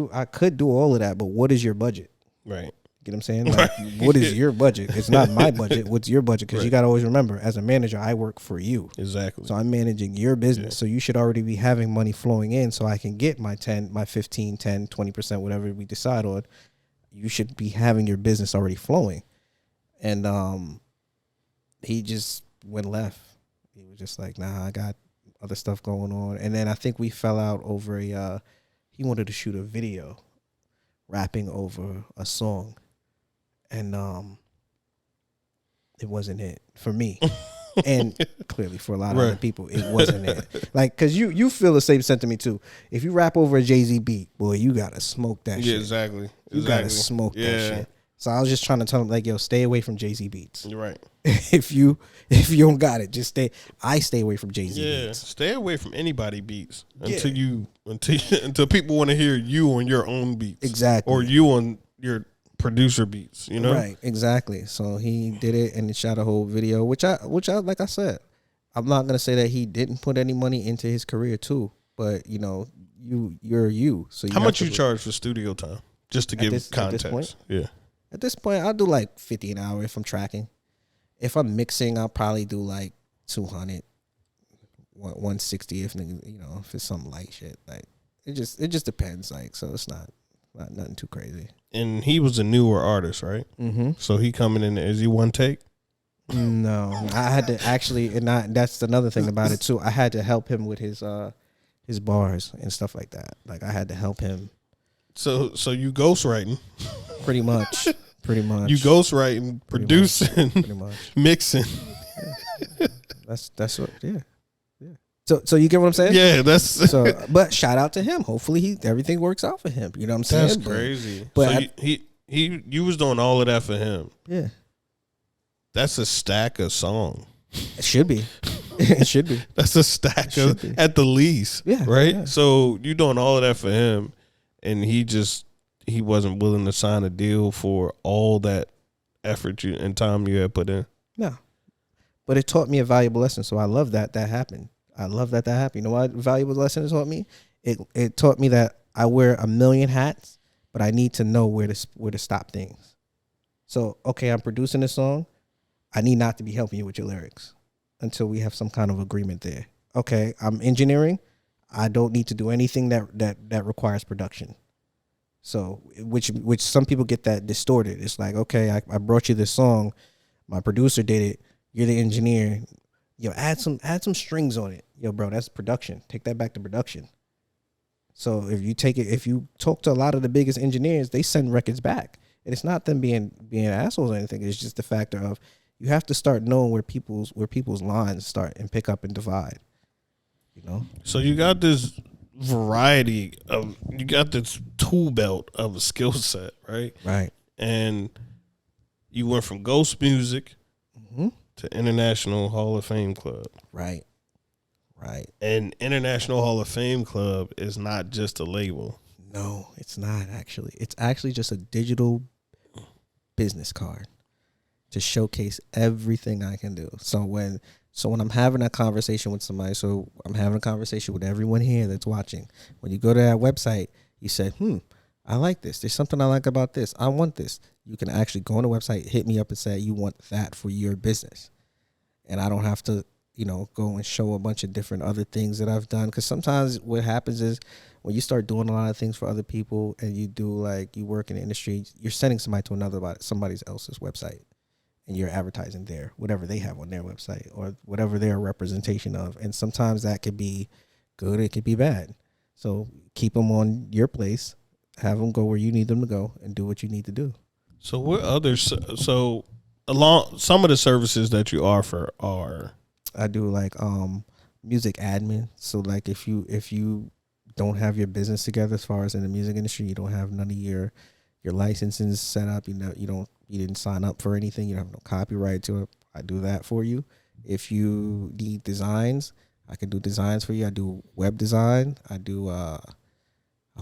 do all of that, but what is your budget? Right. You know what I'm saying? Like, what is your budget? It's not my budget. What's your budget? Because you got to always remember, as a manager, I work for you. Exactly. So I'm managing your business. Yeah. So you should already be having money flowing in so I can get my 15, 10, 20%, whatever we decide on. You should be having your business already flowing. And he just went left. He was just like, nah, I got other stuff going on. And then I think we fell out over he wanted to shoot a video rapping over a song. And it wasn't it for me. And clearly for a lot of other people, it wasn't it. Like, because you feel the same sentiment too. If you rap over a Jay-Z beat, boy, you got to smoke that shit. Yeah, exactly. You got to smoke that shit. So I was just trying to tell him, like, yo, stay away from Jay-Z beats. You're right. If you don't got it, just stay. I stay away from Jay-Z beats. Stay away from anybody beats until people want to hear you on your own beats. Exactly. Or you on your producer beats, you know? Right, exactly. So he did it and he shot a whole video, which I like I said, I'm not gonna say that he didn't put any money into his career too, but you're you. So how much you charge for studio time? Just to give context. At this point, I'll do like $50 an hour if I'm tracking. If I'm mixing, I'll probably do like 200, 160 if it's some light shit. Like it just depends. Like, so it's not nothing too crazy. And he was a newer artist, right? Mm-hmm. So he coming in. Is he one take? No, I had to actually, that's another thing about it too. I had to help him with his bars and stuff like that. Like I had to help him. So you ghostwriting? Pretty much. You ghostwriting, producing, pretty much. Mixing. Yeah. That's what. Yeah. So you get what I'm saying? Yeah, that's so. But shout out to him. Hopefully everything works out for him. You know what I'm saying? That's crazy. But so you was doing all of that for him. Yeah. That's a stack of song. It should be. It should be. That's a stack of at the least. Yeah. Right. Yeah. So you doing all of that for him, and he wasn't willing to sign a deal for all that effort and time you had put in. No. But it taught me a valuable lesson. So I love that happened. I love that happened. You know what valuable lesson it taught me? It taught me that I wear a million hats, but I need to know where to stop things. So, okay, I'm producing a song. I need not to be helping you with your lyrics until we have some kind of agreement there. Okay, I'm engineering. I don't need to do anything that requires production. So, which some people get that distorted. It's like, okay, I brought you this song. My producer did it. You're the engineer. Yo, add some strings on it. Yo, bro, that's production. Take that back to production. So if you talk to a lot of the biggest engineers, they send records back. And it's not them being assholes or anything. It's just the factor of you have to start knowing where people's lines start and pick up and divide. You know? So you got this variety you got this tool belt of a skill set, right? Right. And you went from ghost music mm-hmm. to International Hall of Fame Club. Right. And International Hall of Fame Club is not just a label. No, it's not actually. It's actually just a digital business card to showcase everything I can do. So when I'm having a conversation with somebody, so I'm having a conversation with everyone here that's watching. When you go to that website, you say, I like this. There's something I like about this. I want this. You can actually go on the website, hit me up and say you want that for your business. And I don't have to go and show a bunch of different other things that I've done. Because sometimes what happens is when you start doing a lot of things for other people and you work in the industry, you're sending somebody to somebody else's website and you're advertising whatever they have on their website or whatever they're a representation of. And sometimes that could be good, it could be bad. So keep them on your place, have them go where you need them to go and do what you need to do. So what others, along some of the services that you offer are? I do like music admin. So like if you don't have your business together as far as in the music industry, you don't have none of your licenses set up, you didn't sign up for anything, you don't have no copyright to it, I do that for you. If you need designs, I can do designs for you. I do web design. I do a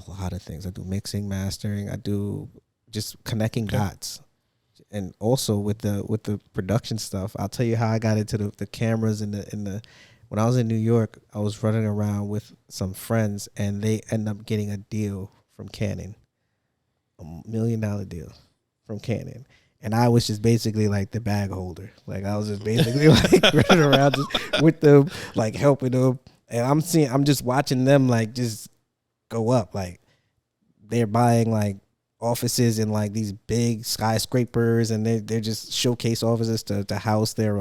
lot of things. I do mixing, mastering. I do just connecting dots. And also with the production stuff, I'll tell you how I got into the cameras and the when I was in New York, I was running around with some friends and they end up getting a deal from Canon, $1 million deal from Canon. And I was just basically like the bag holder. Like I was just basically like running around just with them, like helping them. And I'm just watching them like just go up. Like they're buying like offices in like these big skyscrapers, and they're just showcase offices to house their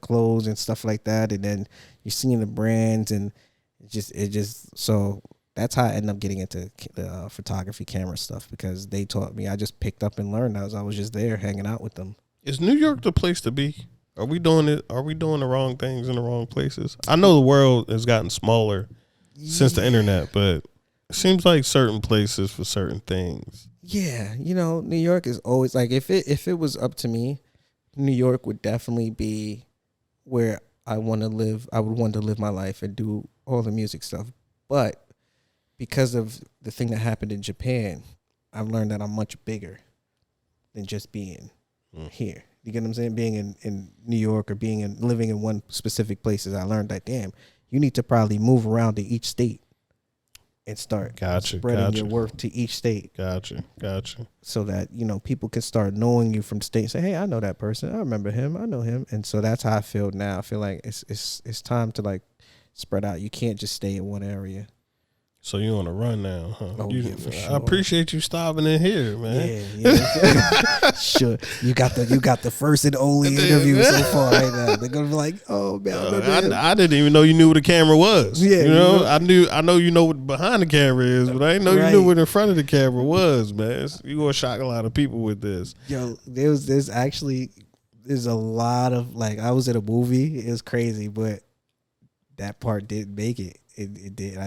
clothes and stuff like that. And then you're seeing the brands, and it just so that's how I ended up getting into the photography camera stuff, because they taught me. I just picked up and learned as I was just there hanging out with them. Is New York the place to be? Are we doing it? Are we doing the wrong things in the wrong places? I know the world has gotten smaller since the internet, but it seems like certain places for certain things. Yeah, New York is always like, if it was up to me, New York would definitely be where I want to live. I would want to live my life and do all the music stuff. But because of the thing that happened in Japan, I've learned that I'm much bigger than just being here. You get what I'm saying? Being in New York or living in one specific place, I learned that, damn, you need to probably move around to each state and start spreading your worth to each state. Gotcha. So that, people can start knowing you from state and say, hey, I know that person. I remember him. I know him. And so that's how I feel now. I feel like it's time to like spread out. You can't just stay in one area. So you on a run now, huh? Oh, yeah, for sure. I appreciate you stopping in here, man. Yeah. Sure. You got the first and only interview so far right now. They're gonna be like, oh man, I didn't even know you knew what a camera was. Yeah, I know you know what behind the camera is, but I didn't know you knew what in front of the camera was, man. You gonna shock a lot of people with this. Yo, there's a lot of, like, I was in a movie. It was crazy, but that part didn't make it. It did.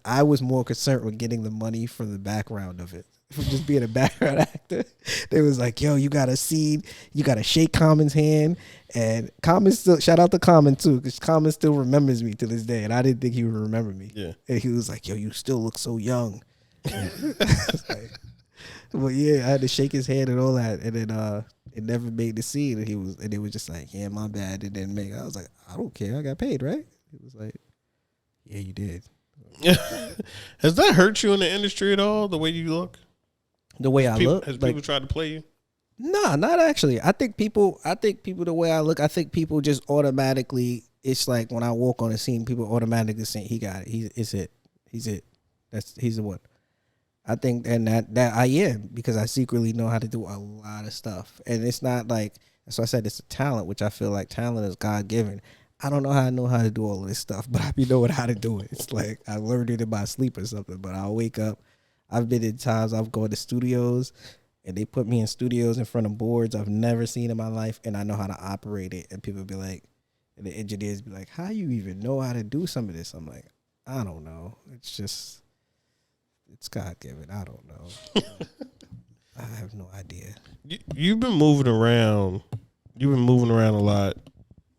I was more concerned with getting the money for the background of it, from just being a background actor. They was like, yo, you got a scene, you got to shake Common's hand, and Common still, shout out to Common too, because Common still remembers me to this day, and I didn't think he would remember me. Yeah. And he was like, yo, you still look so young. Well, yeah, I had to shake his hand and all that, and then it never made the scene, and it was just like, yeah, my bad, it didn't make it. I was like, I don't care, I got paid, right? It was like, yeah, you did. Has that hurt you in the industry at all, the way you look? The way I look? Has people tried to play you? Nah, not actually. I think people the way I look, I think people just automatically, it's like when I walk on the scene, people automatically say, he got it. He's it. He's the one. I think, and that I am, because I secretly know how to do a lot of stuff. And it's not like, so I said it's a talent, which I feel like talent is God-given. I don't know how to do all of this stuff, but I be knowing how to do it. It's like I learned it in my sleep or something, but I'll wake up. I've been in times I've gone to studios and they put me in studios in front of boards I've never seen in my life, and I know how to operate it. And people be like, and the engineers be like, how you even know how to do some of this? I'm like, I don't know. It's God-given. I don't know. I have no idea. You've been moving around. You've been moving around a lot.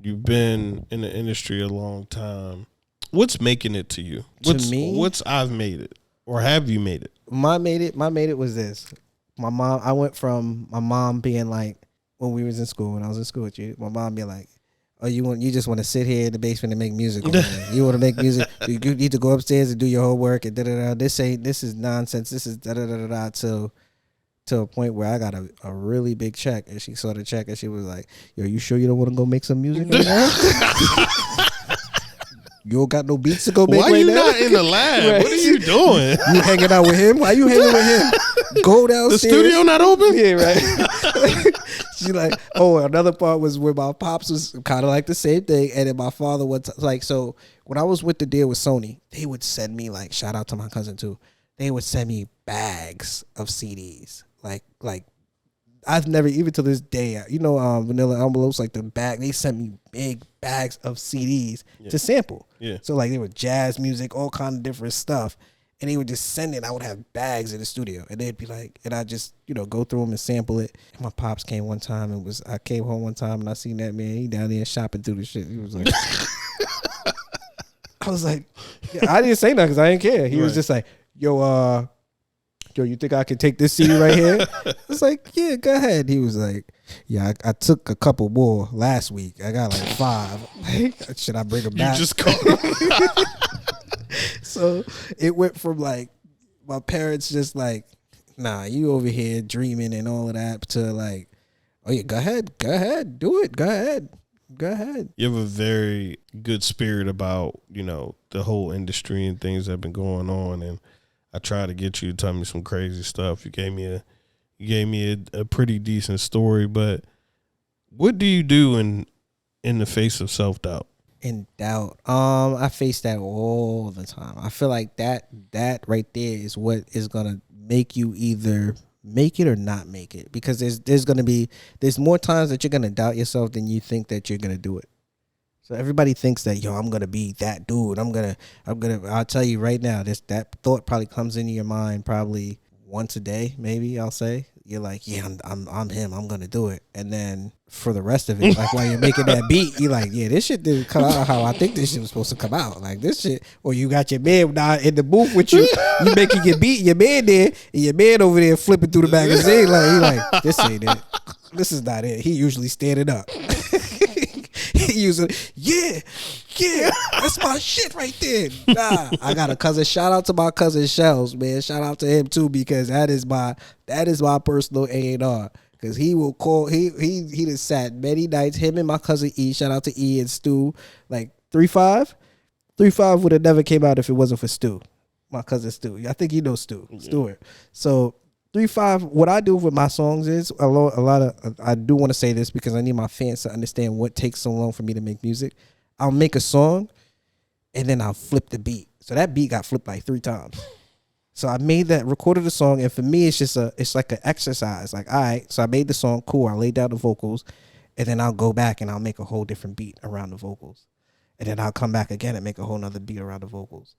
You've been in the industry a long time. What's making it to you? To me? What's I've made it? Or have you made it? My made it was this. My mom, I went from my mom being like, when we was in school, when I was in school with you, my mom being like, oh, you just want to sit here in the basement and make music all day. You want to make music. You need to go upstairs and do your homework and da-da-da. This is nonsense. This is da-da-da-da-da. To a point where I got a really big check, and she saw the check and she was like, yo, you sure you don't want to go make some music right now? You don't got no beats to go make Why right you now? not in the lab? Right. What are you doing? You hanging out with him? Why you hanging with him? Go downstairs. The studio not open? Yeah, right. She like, oh, another part was where my pops was kind of like the same thing, and then my father was like, so when I was with the deal with Sony, they would send me like, shout out to my cousin too. They would send me bags of CDs, like I've never, even to this day, vanilla envelopes, like the bag, they sent me big bags of CDs to sample. Yeah. So like they were jazz music, all kind of different stuff. And they would just send it. I would have bags in the studio. And they'd be like, and I just, go through them and sample it. And my pops came one time and I came home one time and I seen that man, he down there shopping through the shit. He was like, I was like, yeah, I didn't say nothing because I didn't care. He was just like, yo, you think I can take this CD right here? I was like, yeah, go ahead. He was like, yeah, I took a couple more last week. I got like 5. Should I bring them back? You just called them. So it went from like my parents just like, nah, you over here dreaming and all of that, to like, oh yeah, go ahead, do it, go ahead. You have a very good spirit about, the whole industry and things that have been going on, and I try to get you to tell me some crazy stuff. You gave me a pretty decent story, but what do you do in the face of self-doubt? In doubt, I face that all the time. I feel like that right there is what is gonna make you either make it or not make it, because there's more times that you're gonna doubt yourself than you think that you're gonna do it. So everybody thinks that, I'm gonna be that dude. I'll tell you right now, that thought probably comes into your mind probably once a day, maybe. I'll say you're like, yeah, I'm him. I'm gonna do it. And then for the rest of it, like while you're making that beat, you're like, yeah, this shit didn't come out how I think this shit was supposed to come out. Like this shit, or you got your man now in the booth with you making your beat, your man there, and your man over there flipping through the magazine, like this ain't it. This is not it. He usually standing up. He using, yeah, that's my shit right there. Nah, I got a cousin. Shout out to my cousin Shells, man. Shout out to him too, because that is my personal A&R. Because he will call, he just sat many nights, him and my cousin E, shout out to E and Stu, like 3-5 would have never came out if it wasn't for Stu, my cousin Stu. I think you know Stu, Stewart. So 3-5, what I do with my songs is a lot of, I do want to say this because I need my fans to understand what takes so long for me to make music. I'll make a song and then I'll flip the beat. So that beat got flipped like 3 times. So I recorded the song, and for me, it's like an exercise. Like, all right, so I made the song, cool. I laid down the vocals, and then I'll go back and I'll make a whole different beat around the vocals, and then I'll come back again and make a whole nother beat around the vocals,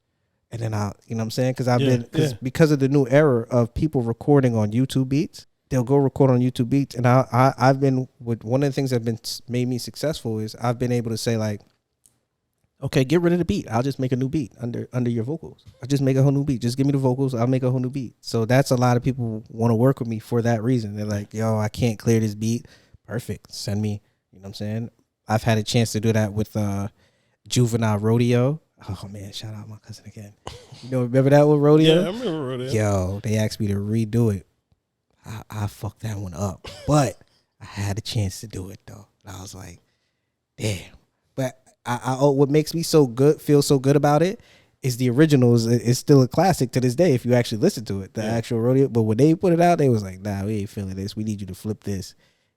and then I'll, you know what I'm saying? Because of the new era of people recording on YouTube beats, they'll go record on YouTube beats, and I've been with one of the things that have been made me successful is I've been able to say like, okay, get rid of the beat. I'll just make a new beat under your vocals. I'll just make a whole new beat. Just give me the vocals. I'll make a whole new beat. So that's a lot of people want to work with me for that reason. They're like, yo, I can't clear this beat. Perfect. Send me, you know what I'm saying? I've had a chance to do that with Juvenile Rodeo. Oh, man, shout out my cousin again. Remember that with Rodeo? Yeah, I remember Rodeo. Yo, they asked me to redo it. I fucked that one up. But I had a chance to do it, though. And I was like, damn. But what makes me feel so good about it is the original is still a classic to this day if you actually listen to it, the actual Rodeo. But when they put it out, they was like, nah, we ain't feeling this. We need you to flip this.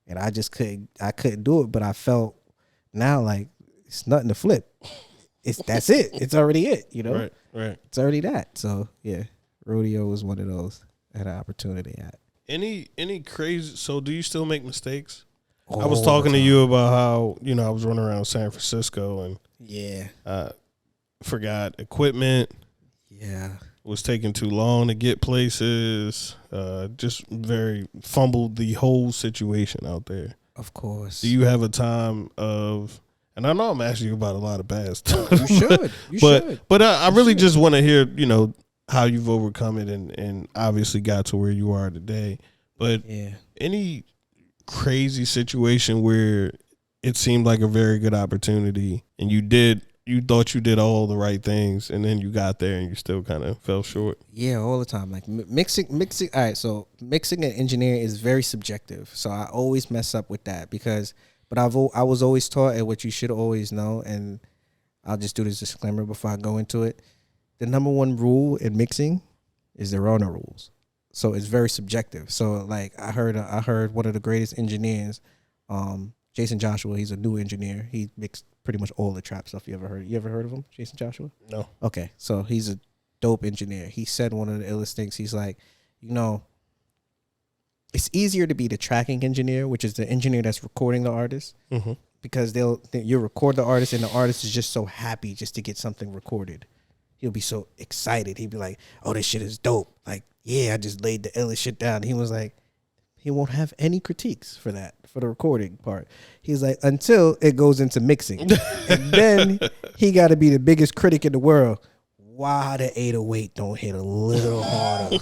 And I just couldn't do it, but I felt now like it's nothing to flip. That's it. It's already it, Right. It's already that. So yeah, Rodeo was one of those I had an opportunity at. Any crazy, so do you still make mistakes? I was talking to you about how, I was running around San Francisco and forgot equipment. Yeah. Was taking too long to get places. Just very fumbled the whole situation out there. Of course. Do you have a time of, and I know I'm asking you about a lot of bad stuff. You should. But I really just want to hear, how you've overcome it and obviously got to where you are today. But any crazy situation where it seemed like a very good opportunity and you thought you did all the right things and then you got there and you still kind of fell short? Yeah, all the time. Like mixing. All right, so mixing and engineering is very subjective. So I always mess up with that but I was always taught, and what you should always know, and I'll just do this disclaimer before I go into it. The number one rule in mixing is there are no rules. So it's very subjective. So like I heard one of the greatest engineers, Jason Joshua. He's a new engineer. He mixed pretty much all the trap stuff you ever heard. You ever heard of him, Jason Joshua? No. Okay, so he's a dope engineer. He said one of the illest things. He's like, it's easier to be the tracking engineer, which is the engineer that's recording the artist, because you'll record the artist, and the artist is just so happy just to get something recorded. He'll be so excited. He'd be like, "Oh, this shit is dope! Like, yeah, I just laid the illest shit down." He was like, he won't have any critiques for that, for the recording part. He's like, until it goes into mixing, and then he got to be the biggest critic in the world. Why the 808 don't hit a little harder?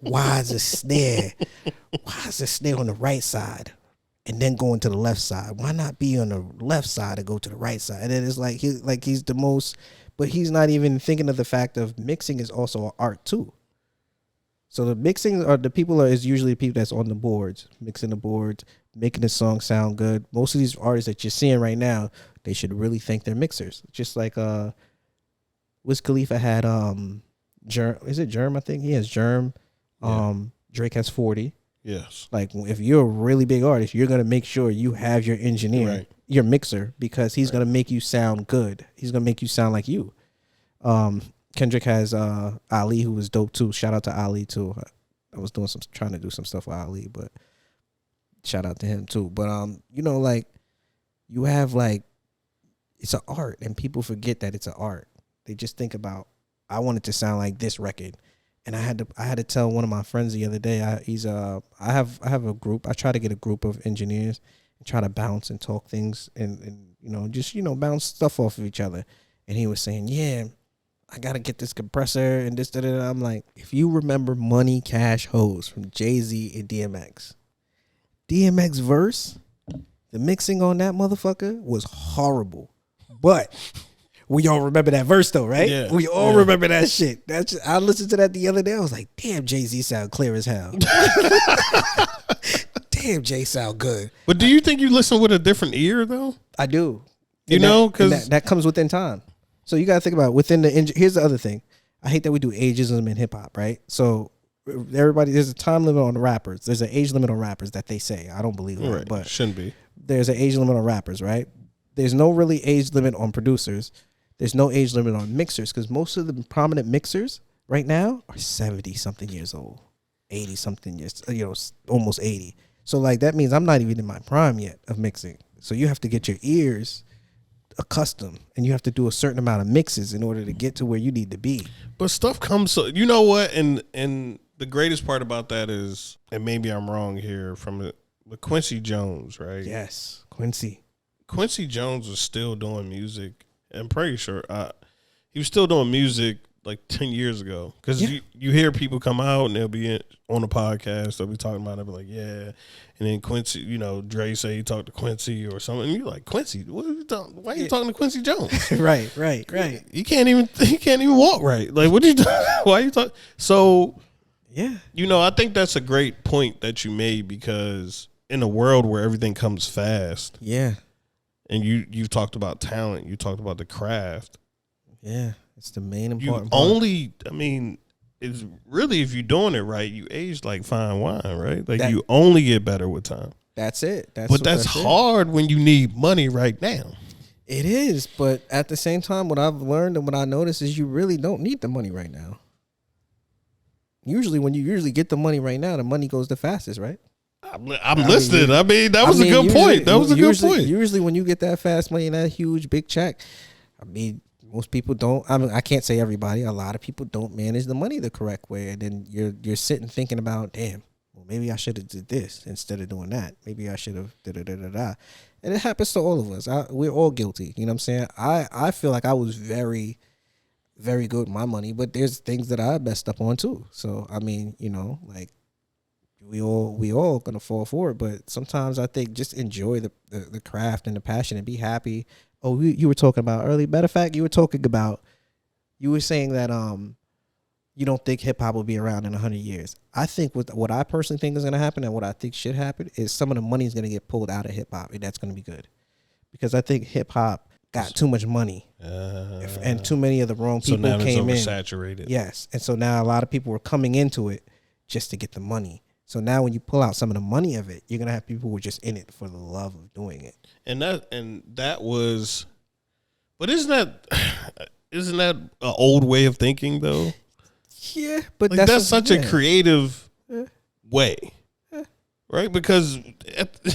Why is the snare? Why is the snare on the right side and then going to the left side? Why not be on the left side and go to the right side? And then it's like he's the most, but he's not even thinking of the fact of mixing is also an art too. So the mixing is usually people that's on the boards, mixing the boards, making the song sound good. Most of these artists that you're seeing right now, they should really thank their mixers. Just like Wiz Khalifa had Germ. Is it Germ? I think he has Germ. Yeah. Drake has 40. Yes. Like if you're a really big artist, you're gonna make sure you have your engineer, your mixer, because he's gonna make you sound good. He's gonna make you sound like you. Kendrick has Ali, who was dope too. Shout out to Ali too. I was trying to do some stuff with Ali, but shout out to him too. But like you have like it's an art, and people forget that it's an art. They just think about, I want it to sound like this record. And I had to tell one of my friends the other day, I have a group. I try to get a group of engineers and try to bounce and talk things and just bounce stuff off of each other. And he was saying, yeah, I gotta get this compressor and this, da-da-da. I'm like, if you remember Money Cash Hoes from Jay-Z and DMX verse, the mixing on that motherfucker was horrible. But we all remember that verse though, right? Yeah, we all remember that shit. I listened to that the other day. I was like, damn, Jay-Z sound clear as hell. Damn, Jay sound good. But do you think you listen with a different ear though? I do. Because that comes within time. So you got to think about here's the other thing. I hate that we do ageism in hip hop, right? So there's a time limit on rappers. There's an age limit on rappers that they say. I don't believe that, but shouldn't be. There's an age limit on rappers, right? There's no really age limit on producers. There's no age limit on mixers, because most of the prominent mixers right now are 70-something years old, 80-something years, almost 80. So like that means I'm not even in my prime yet of mixing. So you have to get your ears accustomed, and you have to do a certain amount of mixes in order to get to where you need to be. But stuff comes, so you know what, and the greatest part about that is, and maybe I'm wrong here, from the Quincy Jones, right? Yes, Quincy Jones was still doing music. I'm pretty sure he was still doing music like 10 years ago, because you hear people come out and they'll be on a podcast, they'll be talking about it, they'll be like, yeah. And then Quincy, Dre say he talked to Quincy or something. And you're like, Quincy, what are you talking? Why are you talking to Quincy Jones? Right. He can't even walk right. Like, what are you doing? Why are you talking? So, yeah, I think that's a great point that you made, because in a world where everything comes fast, yeah, and you've talked about talent, you talked about the craft, yeah, it's the main important part. It's really, if you're doing it right, you age like fine wine, right? Like you only get better with time. That's it. That's hard when you need money right now. It is, but at the same time, what I've learned and what I noticed is you really don't need the money right now. Usually, when you get the money right now, the money goes the fastest, right? I'm listening. That was a good point. That was a good point. Usually, when you get that fast money and that huge big check, most people don't. I can't say everybody. A lot of people don't manage the money the correct way, and then you're sitting thinking about, damn, well, maybe I should have did this instead of doing that. Maybe I should have da. And it happens to all of us. We're all guilty. You know what I'm saying? I feel like I was very, very good with my money, but there's things that I messed up on too. So like we all gonna fall for it. But sometimes I think just enjoy the craft and the passion and be happy. Oh, you were talking about earlier. Matter of fact, you were saying that you don't think hip hop will be around in 100 years. I think what I personally think is going to happen, and what I think should happen, is some of the money is going to get pulled out of hip hop, and that's going to be good, because I think hip hop got too much money, and too many of the wrong people so now came it's in. Oversaturated. Yes, and so now a lot of people were coming into it just to get the money. So now when you pull out some of the money of it, you're gonna have people who are just in it for the love of doing it. And that was, but isn't that an old way of thinking though? Yeah, but like, that's such a creative way, right? Because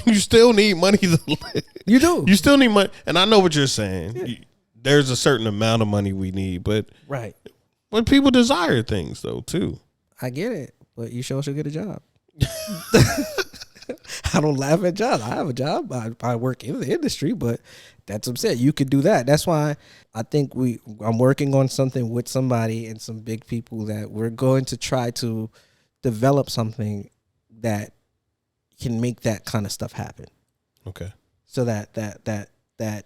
you still need money to live. You do. You still need money, and I know what you're saying. Yeah. There's a certain amount of money we need, but people desire things though too. I get it, but you sure should get a job. I don't laugh at jobs. I have a job. I work in the industry, but that's what I'm saying. You could do that. That's why I think I'm working on something with somebody and some big people that we're going to try to develop something that can make that kind of stuff happen. Okay. So that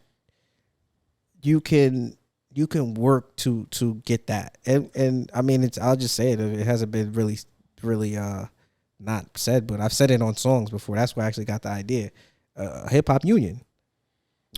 you can work to get that. And I mean, I'll just say it hasn't been really not said, but I've said it on songs before. That's where I actually got the idea. Hip hop union.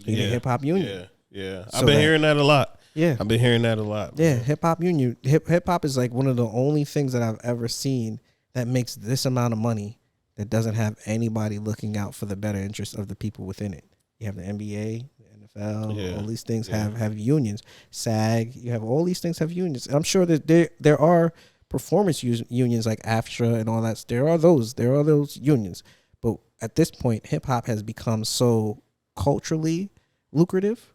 Hip hop union. Yeah. So I've been hearing that a lot. Yeah. I've been hearing that a lot. Yeah. Hip hop union. Hip hop is like one of the only things that I've ever seen that makes this amount of money that doesn't have anybody looking out for the better interest of the people within it. You have the NBA, the NFL, all these things have unions. SAG, you have all these things have unions. And I'm sure that there are performance unions like AFTRA and all that. There are those unions. But at this point, hip hop has become so culturally lucrative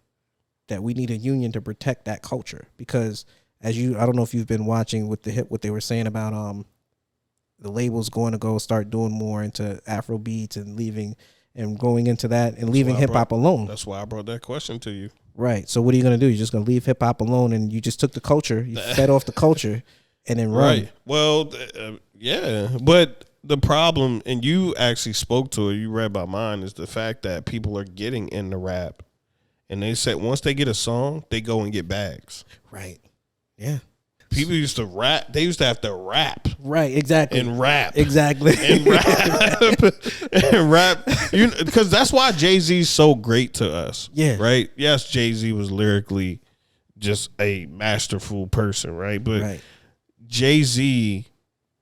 that we need a union to protect that culture. Because I don't know if you've been watching with what they were saying about the labels going to go start doing more into Afro beats and leaving and going into that and leaving hip hop alone. That's why I brought that question to you. Right. So what are you going to do? You're just going to leave hip hop alone, and you just took the culture, you fed off the culture, and then run. Right. Well, yeah. But the problem, and you actually spoke to it, you read my mind, is the fact that people are getting into rap, and they said once they get a song, they go and get bags. Right. Yeah. People used to rap. They used to have to rap. Right, exactly. And rap. Exactly. And rap. And rap. Because that's why Jay-Z's so great to us. Yeah. Right? Yes, Jay-Z was lyrically just a masterful person, right? But Jay-Z,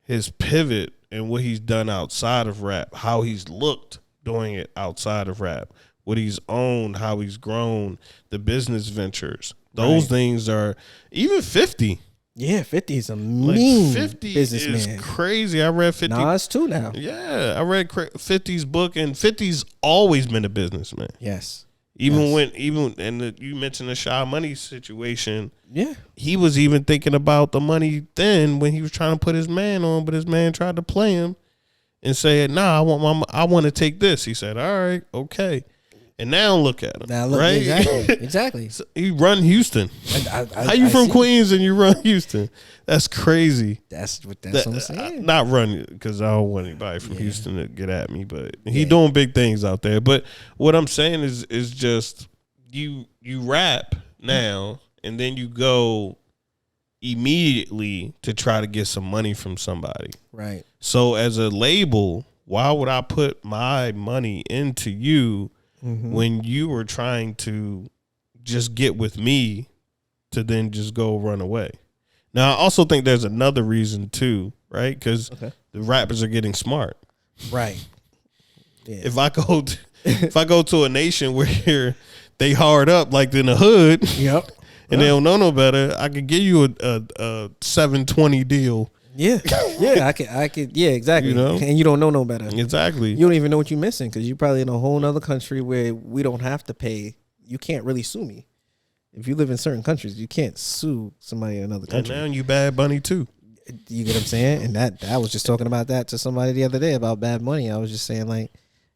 his pivot and what he's done outside of rap, how he's looked doing it outside of rap, what he's owned, how he's grown, the business ventures. Those things are, even 50. Yeah, 50 is a mean 50 businessman. Is crazy. I read 50. Nas too now. Yeah, I read 50's book, and 50's always been a businessman. Yes. You mentioned the Shy Money situation. Yeah. He was even thinking about the money then when he was trying to put his man on, but his man tried to play him and said, "Nah, I want to take this." He said, "All right, okay." And now look at him. Now look, right? Exactly. So he run Houston. How you from Queens and you run Houston? That's crazy. That's what I'm saying. Not run, because I don't want anybody from Houston to get at me, but he doing big things out there. But what I'm saying is just you rap now and then you go immediately to try to get some money from somebody. Right. So as a label, why would I put my money into you when you were trying to just get with me to then just go run away? Now, I also think there's another reason too, right? Because the rappers are getting smart. Right. Yeah. If I go to a nation where they hard up like in the hood, and they don't know no better, I could give you a 720 deal. Yeah, I could. Yeah, exactly. And you don't know no better. Exactly. You don't even know what you're missing because you're probably in a whole other country where we don't have to pay. You can't really sue me. If you live in certain countries, you can't sue somebody in another country. And now you Bad Bunny too. You get what I'm saying? And that I was just talking about that to somebody the other day about Bad Bunny. I was just saying like,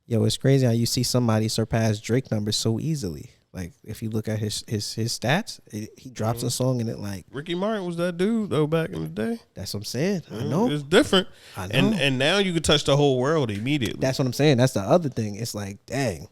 yo, it's crazy how you see somebody surpass Drake numbers so easily. Like if you look at his stats, he drops a song and it like Ricky Martin was that dude though back in the day. That's what I'm saying. I know it's different. I know. And now you can touch the whole world immediately. That's what I'm saying. That's the other thing. It's like dang.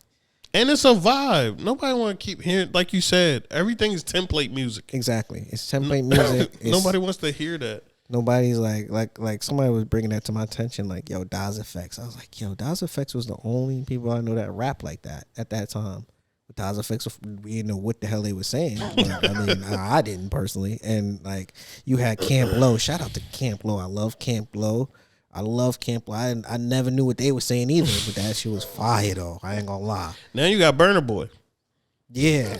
And it's a vibe. Nobody want to keep hearing, like you said, everything is template music. Exactly. It's template music. Nobody wants to hear that. Nobody's like somebody was bringing that to my attention. Like, yo, Das Effects. I was like, yo, Das Effects was the only people I know that rap like that at that time. with Taz Effects, we didn't know what the hell they were saying. But, I mean, I didn't personally. And like you had Camp Low. Shout out to Camp Low. I love Camp Low. I never knew what they were saying either, but that shit was fire though. I ain't gonna lie. Now you got Burna Boy. Yeah.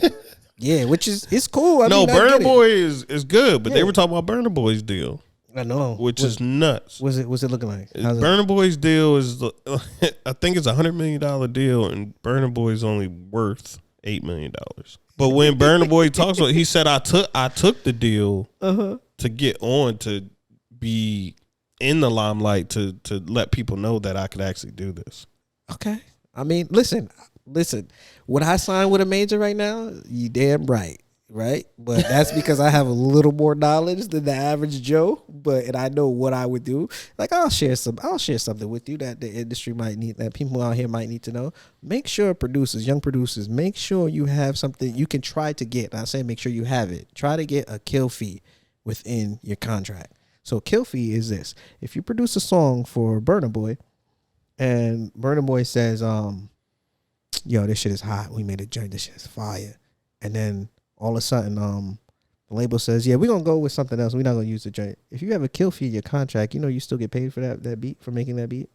Yeah, which is it's cool. Burna Boy is good, but they were talking about Burna Boy's deal. I know. Which is nuts. What's it looking like? Burna Boy's deal is I think it's $100 million deal, and Burna Boy's only worth $8 million. But when Burna Boy talks about it, he said I took the deal to get on, to be in the limelight, to let people know that I could actually do this. Okay. I mean, listen. Would I sign with a major right now? You damn right. Right? But that's because I have a little more knowledge than the average Joe. And I know what I would do. Like I'll share something with you that the industry might need, that people out here might need to know. Make sure young producers, make sure you have something you can try to get. I say make sure you have it. Try to get a kill fee within your contract. So kill fee is this. If you produce a song for Burna Boy and Burna Boy says, yo, this shit is hot. We made a joint. This shit is fire. And then all of a sudden, the label says, yeah, we're going to go with something else. We're not going to use the joint. If you have a kill fee in your contract, you still get paid for that beat, for making that beat.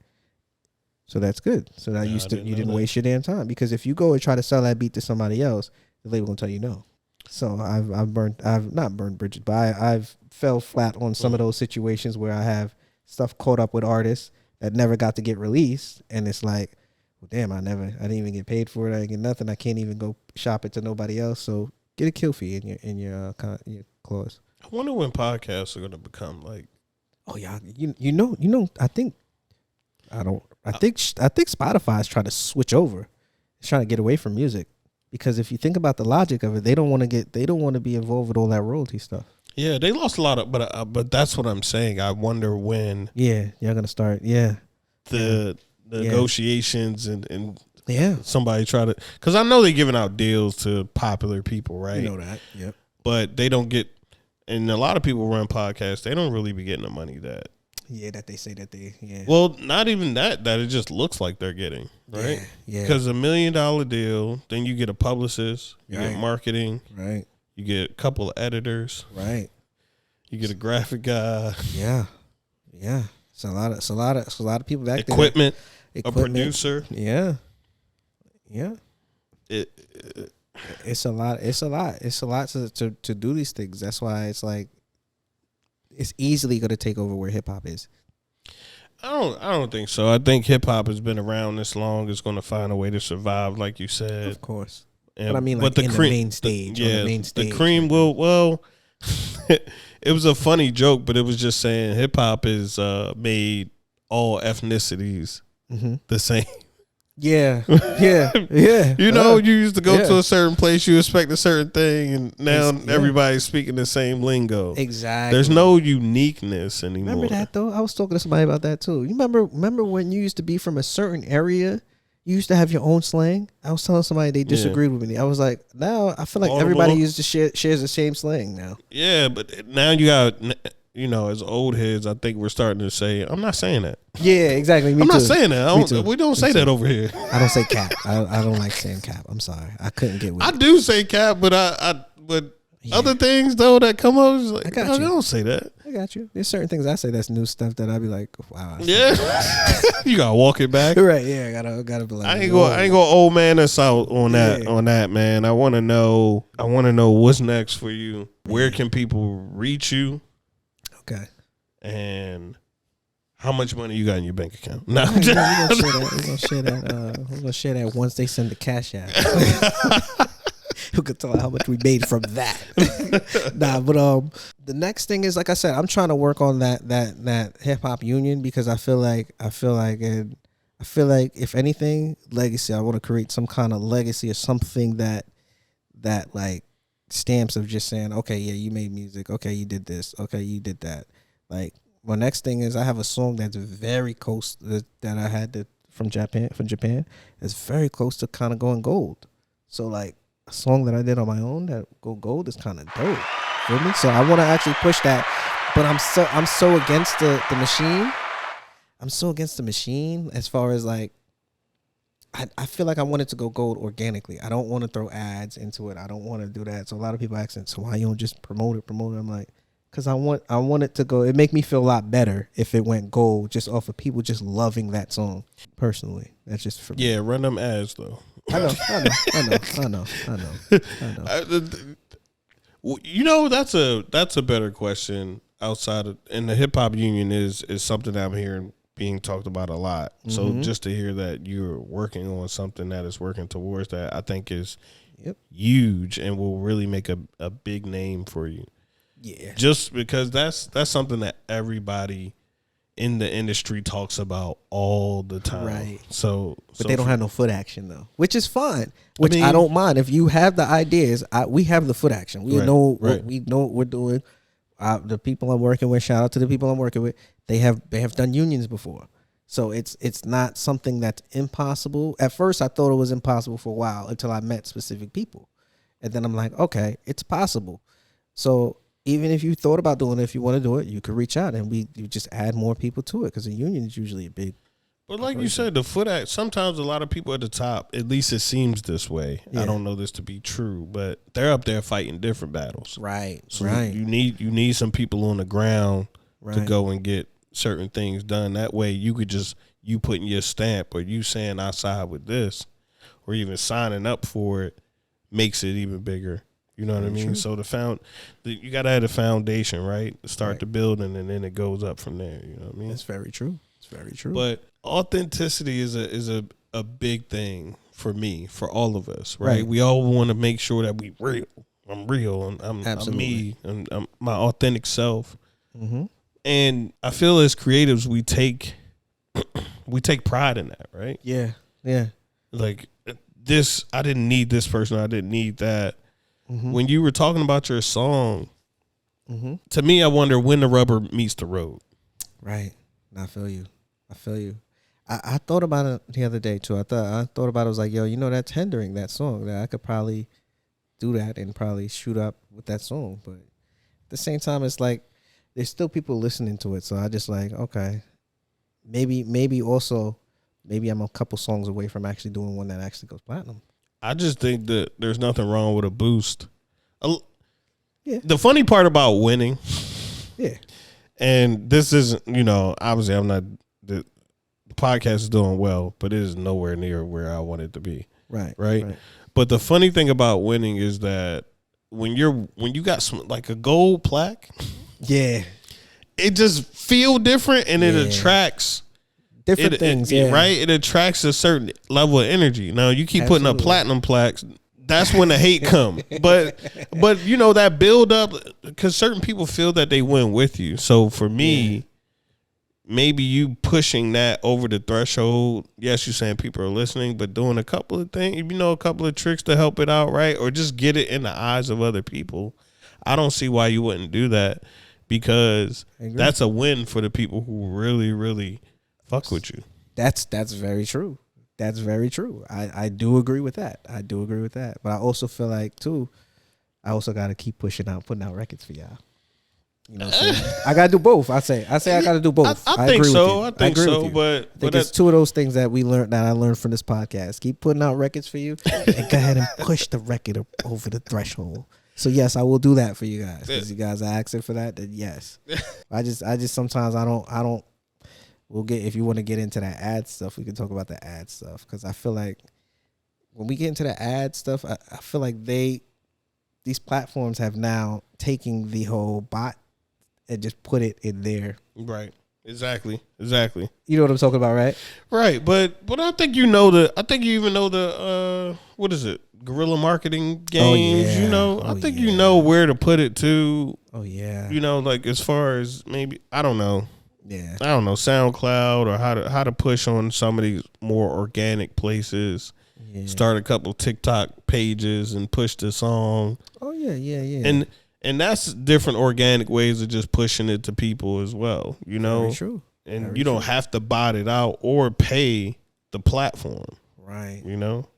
So that's good. So now you didn't waste your damn time. Because if you go and try to sell that beat to somebody else, the label going to tell you no. So I've not burned bridges, but I've fell flat on some of those situations where I have stuff caught up with artists that never got to get released. And it's like, well, damn, I didn't even get paid for it. I didn't get nothing. I can't even go shop it to nobody else. So get a kill fee in your clause. I wonder when podcasts are going to become like. Oh yeah, I think Spotify is trying to switch over. It's trying to get away from music, because if you think about the logic of it, they don't want to be involved with all that royalty stuff. Yeah, they lost a lot of, but that's what I'm saying. I wonder when. Yeah, you're gonna start. Yeah, the negotiations and yeah, somebody try to, because I know they're giving out deals to popular people, right? You know that. Yep. But they don't get, and a lot of people run podcasts. They don't really be getting the money that. Yeah, that they say that they. Yeah. Well, not even that it just looks like they're getting, right? Yeah. Because $1 million deal, then you get a publicist, you get marketing, right? You get a couple of editors, right? You get a graphic guy, yeah. It's a lot of people back equipment, there. A producer, yeah. It's a lot to do these things. That's why it's like it's easily going to take over where hip hop is. I don't think so. I think hip hop has been around this long. It's going to find a way to survive, like you said. Of course. And, but I mean, like the main stage. The cream will. Well, it was a funny joke, but it was just saying hip hop is made all ethnicities the same. Yeah. You know, you used to go to a certain place, you expect a certain thing, and now everybody's speaking the same lingo. Exactly. There's no uniqueness anymore. Remember that though? I was talking to somebody about that too. You remember when you used to be from a certain area, you used to have your own slang? I was telling somebody they disagreed with me. I was like, now I feel like everybody shares the same slang now. Yeah, but now you got, as old heads, I think we're starting to say, I'm not saying that. Yeah, exactly. I'm not saying that. We don't say that over here. I don't say cap. I don't like saying cap. I'm sorry. I couldn't get with it. I do say cap, but other things though that come up, is like, I don't say that. I got you. There's certain things I say that's new stuff that I'd be like, wow. Yeah. You gotta walk it back. Right, yeah. Gotta be like, I ain't gonna old man us out on that, man. I wanna know what's next for you. Where can people reach you? Okay. And how much money you got in your bank account? No, we're gonna share that. We're gonna share that once they send the cash out. Who could tell how much we made from that? But the next thing is, like I said, I'm trying to work on that hip hop union, because I feel like if anything, legacy. I want to create some kind of legacy or something that like stamps of just saying, okay, yeah, you made music, okay, you did this, okay, you did that. Like, my next thing is I have a song that's very close that I had from Japan. It's very close to kind of going gold. So like a song that I did on my own that go gold is kind of dope. Feel me? So I want to actually push that, but I'm so against the machine. I'm so against the machine as far as like I feel like I want it to go gold organically. I don't want to throw ads into it. I don't want to do that. So a lot of people asking, so why you don't just promote it? I'm like, because I want it to go. It make me feel a lot better if it went gold just off of people just loving that song. Personally, that's just for me. Yeah, run them ads though. I know. You know, that's a better question outside of, and the hip hop union is something that I'm hearing being talked about a lot. So just to hear that you're working on something that is working towards that, I think is huge and will really make a big name for you. Yeah. Just because that's something that everybody in the industry talks about all the time. Right. But they don't have no foot action though, which is fine. Which I don't mind. If you have the ideas, we have the foot action. We know what we're doing. The people I'm working with, shout out to the people I'm working with. They have done unions before. So it's not something that's impossible. At first I thought it was impossible for a while until I met specific people. And then I'm like, okay, it's possible. So even if you thought about doing it, if you want to do it, you could reach out and you just add more people to it because a union is usually a big. But like you said, the foot act, sometimes a lot of people at the top, at least it seems this way. Yeah. I don't know this to be true, but they're up there fighting different battles. Right. So you need some people on the ground to go and get certain things done. That way you could just, you putting your stamp or you saying I side with this or even signing up for it makes it even bigger. You know what I mean? True. So you got to have a foundation, right? Start the building and then it goes up from there. You know what I mean? That's very true. It's very true. But authenticity is a big thing for me, for all of us, right? We all want to make sure that we real. I'm real. I'm me. I'm my authentic self. Mm-hmm. And I feel as creatives, we take pride in that, right? Yeah. Yeah. Like this, I didn't need this person. I didn't need that. Mm-hmm. When you were talking about your song, to me, I wonder when the rubber meets the road. Right. I feel you. I thought about it the other day too. I thought about it. I was like, yo, that's hindering that song. That I could probably do that and probably shoot up with that song. But at the same time, it's like there's still people listening to it. So I just like, okay, maybe I'm a couple songs away from actually doing one that actually goes platinum. I just think that there's nothing wrong with a boost. The funny part about winning, and this isn't, obviously I'm not, the podcast is doing well, but it is nowhere near where I want it to be. Right. But the funny thing about winning is that when you got some, like a gold plaque, it just feel different and it attracts different things, right? It attracts a certain level of energy. Now you keep putting up platinum plaques, that's when the hate come. But that build up, because certain people feel that they win with you. So for me, maybe you pushing that over the threshold. Yes, you're saying people are listening, but doing a couple of things, a couple of tricks to help it out, right? Or just get it in the eyes of other people. I don't see why you wouldn't do that, because that's a win for the people who really, really fuck with you. That's very true. That's very true. I do agree with that. But I also feel like too, I also got to keep putting out records for y'all. You know what I'm saying? I got to do both. I say I got to do both. I think so. I think so. But it's two of those things that I learned from this podcast. Keep putting out records for you and go ahead and push the record over the threshold. So yes, I will do that for you guys. Because you guys are asking for that, then yes. I just sometimes I don't. We'll get, if you want to get into that ad stuff, we can talk about the ad stuff. Because I feel like when we get into the ad stuff, I feel like these platforms have now taken the whole bot and just put it in there. Right. Exactly. You know what I'm talking about, right? Right. But I think you even know the what is it? Guerrilla marketing games. I think you know where to put it to. Oh yeah. Like as far as maybe, I don't know. Yeah. I don't know, SoundCloud, or how to push on some of these more organic places. Yeah. Start a couple TikTok pages and push the song. Oh yeah. And that's different organic ways of just pushing it to people as well. Very true. And Very you don't have to bot it out or pay the platform. Right.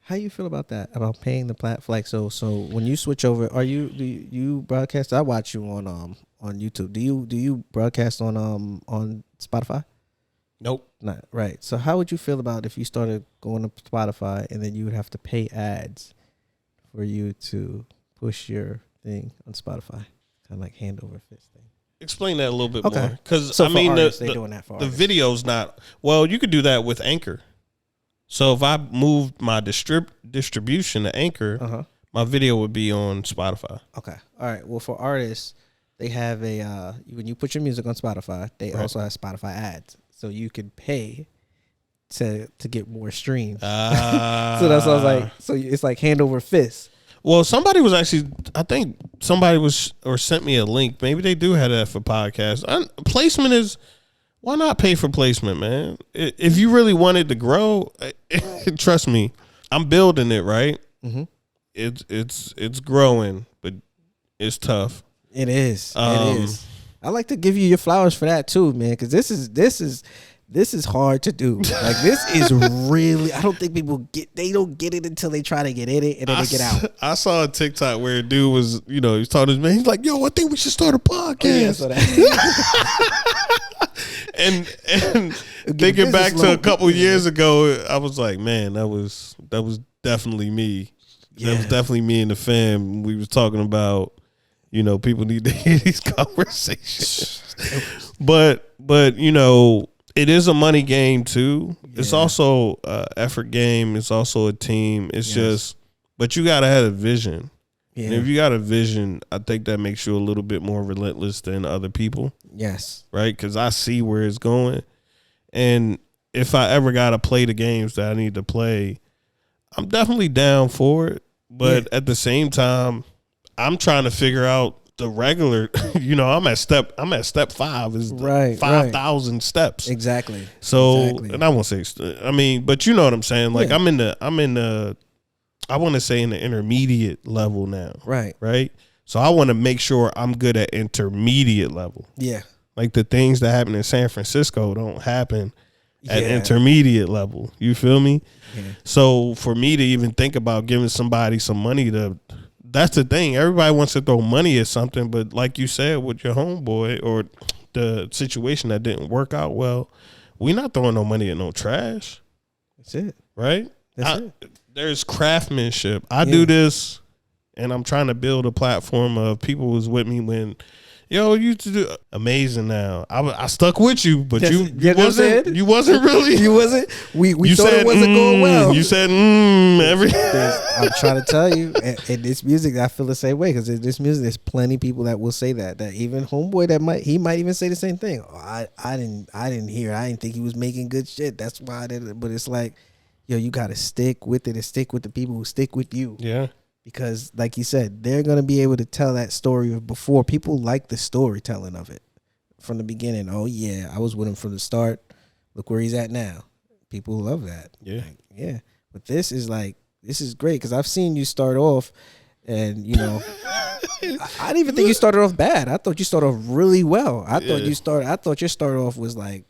How you feel about that? About paying the platform? Like so when you switch over, do you broadcast? I watch you on YouTube. Do you broadcast on Spotify? Nope. Not right. So how would you feel about if you started going to Spotify and then you would have to pay ads for you to push your thing on Spotify? Kind of like hand over fist thing. Explain that a little bit more. Because so I mean, artists, they doing that for the artists. video's not. Well, you could do that with Anchor. So if I moved my distribution to Anchor, my video would be on Spotify. Okay. All right. Well, for artists, they have a when you put your music on Spotify, they also have Spotify ads, so you can pay to get more streams. So that's what I was like. So it's like hand over fist. Well, somebody was actually, I think somebody was or sent me a link. Maybe they do have that for podcasts. Placement is, why not pay for placement, man? If you really wanted to grow, trust me, I'm building it, right? Mm-hmm. It's growing, but it's tough. It is. It is. I like to give you your flowers for that too, man, because this is hard to do. Like, this is really, I don't think people don't get it until they try to get in it and then they get out. I saw a TikTok where a dude was, he was talking to his man. He's like, yo, I think we should start a podcast. Oh, yeah, I saw that. and thinking back to a couple years ago, I was like, man, that was definitely me. Yeah. That was definitely me and the fam. We was talking about, people need to hear these conversations. but it is a money game too. Yeah. It's also an effort game. It's also a team. It's just, but you gotta have a vision. Yeah. And if you got a vision, I think that makes you a little bit more relentless than other people. Yes. Right? Because I see where it's going. And if I ever gotta play the games that I need to play, I'm definitely down for it. But at the same time, I'm trying to figure out the regular, I'm at step 5 is 5,000 steps. Exactly. So, and I won't say, but you know what I'm saying? Like, I'm in the, I want to say in the intermediate level now. Right. Right. So I want to make sure I'm good at intermediate level. Yeah. Like the things that happen in San Francisco don't happen at intermediate level. You feel me? Yeah. So for me to even think about giving somebody some money that's the thing. Everybody wants to throw money at something, but like you said with your homeboy or the situation that didn't work out well, we not throwing no money at no trash. That's it. Right? That's it. There's craftsmanship. I do this, and I'm trying to build a platform of people who was with me when, you used to do amazing now. I stuck with you, but you wasn't really. You wasn't. We thought it wasn't going well. You said I'm trying to tell you, in this music, I feel the same way because in this music, there's plenty of people that will say that even homeboy he might even say the same thing. Oh, I didn't hear. I didn't think he was making good shit. That's why I didn't. But it's like, you gotta stick with it and stick with the people who stick with you. Yeah. Because, like you said, they're going to be able to tell that story of before. People like the storytelling of it from the beginning. Oh, yeah, I was with him from the start. Look where he's at now. People love that. Yeah. Like, yeah. But this is great because I've seen you start off and, I didn't even think you started off bad. I thought you started off really well. I thought your start off was like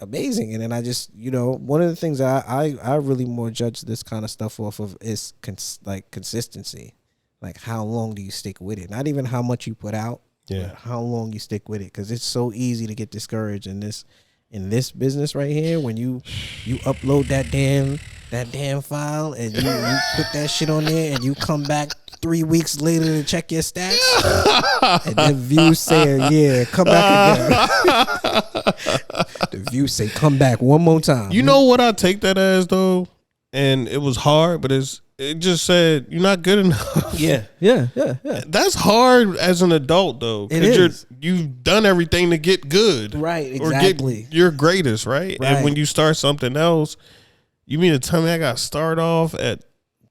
amazing. And then I just, one of the things that I really more judge this kind of stuff off of is consistency. Like, how long do you stick with it? Not even how much you put out, but how long you stick with it. Because it's so easy to get discouraged in this business right here when you upload that damn file and you put that shit on there and you come back 3 weeks later to check your stats and the views say, come back again. The views say, come back one more time. You know what I take that as though? And it was hard, but it just said, you're not good enough. Yeah. That's hard as an adult though. Because you've done everything to get good. Right, exactly. Or get your greatest, right? And when you start something else, you mean to tell me I got to start off at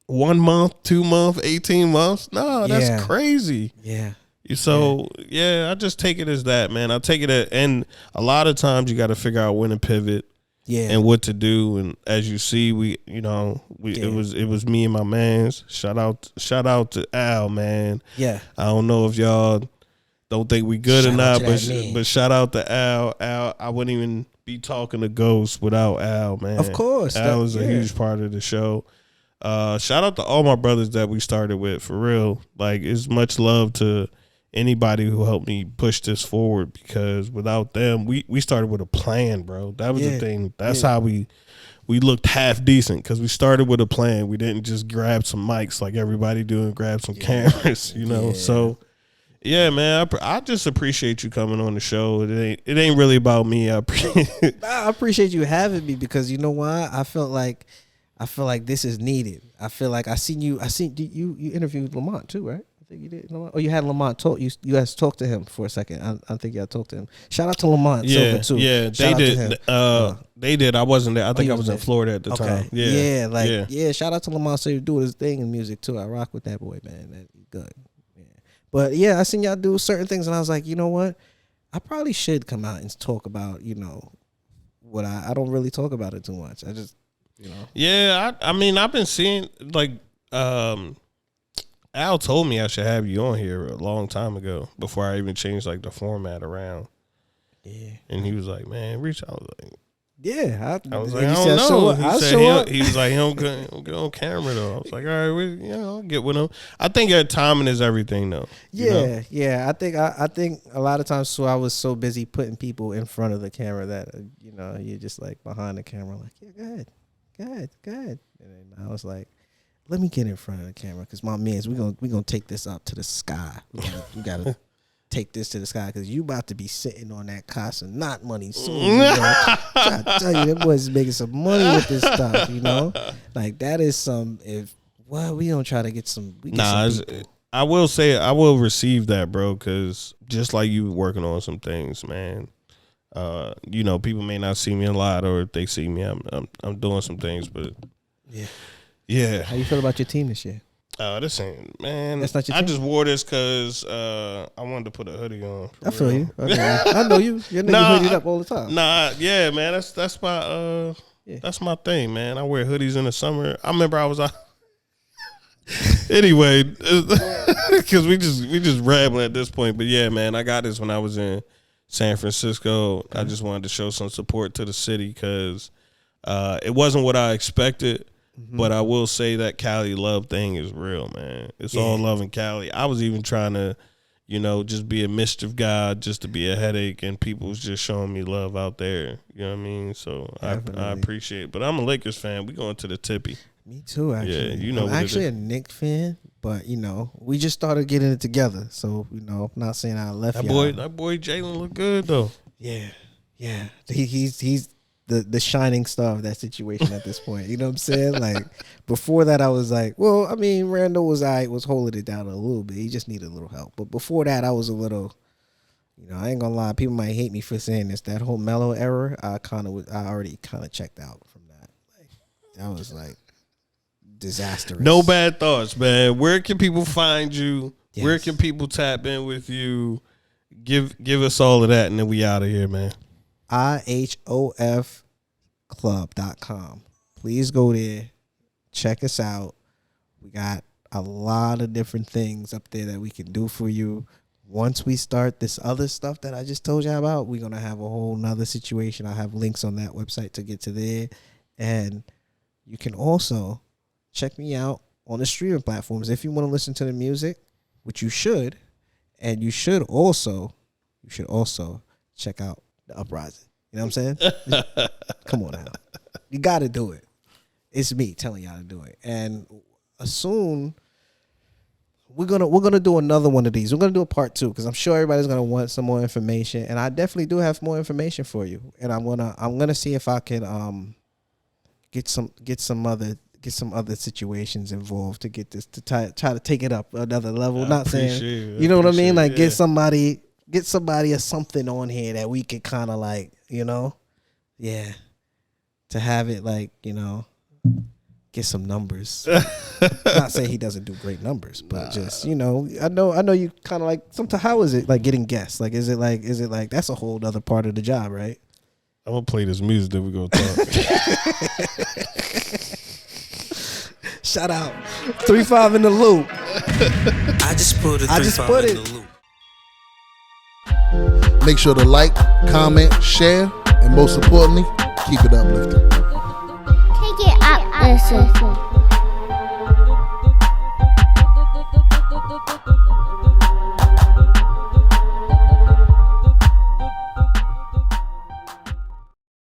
1 month, 2 months, 18 months? No, that's crazy. Yeah. So, I just take it as that, man. I take it and a lot of times you got to figure out when to pivot and what to do. And as you see, it was me and my mans. Shout out to Al, man. Yeah. I don't know if y'all don't think we good or not, but shout out to Al. Al, I wouldn't even be talking to Ghost without Al, man. Of course. Al was a huge part of the show. Shout out to all my brothers that we started with, for real. Like, it's much love to anybody who helped me push this forward, because without them, we started with a plan, bro. That was the thing. That's how we looked half decent, because we started with a plan. We didn't just grab some mics like everybody do and grab some cameras, you know. So yeah, man, I just appreciate you coming on the show. It ain't really about me. I appreciate you having me, because you know why? I feel like this is needed. I feel like I seen you interviewed Lamont too, right? I think you did. Lamont. Oh, you had Lamont talk. You guys talked to him for a second. I think y'all talked to him. Shout out to Lamont Silver too. Yeah, shout they did. They did. I wasn't there. I think I was in Florida at the time. Yeah, shout out to Lamont Silver doing his thing in music too. I rock with that boy, man. That's good. Yeah. But yeah, I seen y'all do certain things, and I was like, you know what? I probably should come out and talk about, you know, what I don't really talk about it too much. I just, you know. Yeah, I mean, I've been seeing, like, Al told me I should have you on here a long time ago, before I even changed, like, the format around. Yeah. And he was like, man, reach out. I was like, yeah. I was like, I don't know. He was like, he don't get on camera, though. I was like, all right, I'll get with him. I think your timing is everything, though. Yeah, yeah. I think a lot of times, so I was so busy putting people in front of the camera that, you know, you're just like behind the camera, like, yeah, go ahead. And then I was like, let me get in front of the camera, because my mans, we gonna take this up to the sky. We gotta take this to the sky, because you about to be sitting on that Casa Not money soon. You know? I tell you, that boys making some money with this stuff. You know, like that is some. We don't try to get some. I will say I will receive that, bro, because just like you working on some things, man. You know, people may not see me a lot, or if they see me, I'm doing some things, but yeah. How you feel about your team this year? This ain't, man. That's not your team? I just wore this because I wanted to put a hoodie on. I feel you. I know you. Your nigga hoodied up all the time. Yeah, man. That's my that's my thing, man. I wear hoodies in the summer. I remember I was out. Anyway, because we just rambling at this point, but yeah, man, I got this when I was in San Francisco. Okay. I just wanted to show some support to the city, because it wasn't what I expected. Mm-hmm. But I will say that Cali love thing is real, man. It's all love in Cali. I was even trying to, you know, just be a mischief guy, just to be a headache, and people was just showing me love out there. You know what I mean? So I appreciate it. But I'm a Lakers fan. We going to the tippy. Me too, actually. Yeah, you know. I'm actually a Knicks fan, but, you know, we just started getting it together. So, you know, I'm not saying I left y'all. That boy Jalen look good, though. Yeah. He's the shining star of that situation at this point. You know what I'm saying? Like, before that, I was like, well, I mean, Randall was holding it down a little bit. He just needed a little help. But before that, I was a little, you know, I ain't gonna lie. People might hate me for saying this. That whole Mellow era, I already kind of checked out from that. Like, that was like disastrous. No bad thoughts, man. Where can people find you? Yes. Where can people tap in with you? Give us all of that, and then we out of here, man. IHOFclub.com. Please go there. Check us out. We got a lot of different things up there that we can do for you. Once we start this other stuff that I just told you about, we're going to have a whole nother situation. I have links on that website to get to there. And you can also check me out on the streaming platforms if you want to listen to the music, which you should. And you should also check out The Uprising. You know what I'm saying? Come on now. You got to do it. It's me telling y'all to do it. And soon we're gonna do another one of these. We're gonna do a part 2, because I'm sure everybody's gonna want some more information. And I definitely do have more information for you. And I'm gonna see if I can get some other situations involved to get this to try to take it up another level. Not saying, you know what I mean? Like get somebody or something on here that we could kind of like, you know, to have it like, you know, get some numbers. Not saying he doesn't do great numbers, but just, you know, I know you kind of like, sometimes, how is it like getting guests? Like, is it like that's a whole other part of the job, right? I'm gonna play this music, then we're gonna talk. Shout out 3-5 in the loop. I just put it. In the loop. Make sure to like, comment, share, and most importantly, keep it uplifting. Take it up, listen.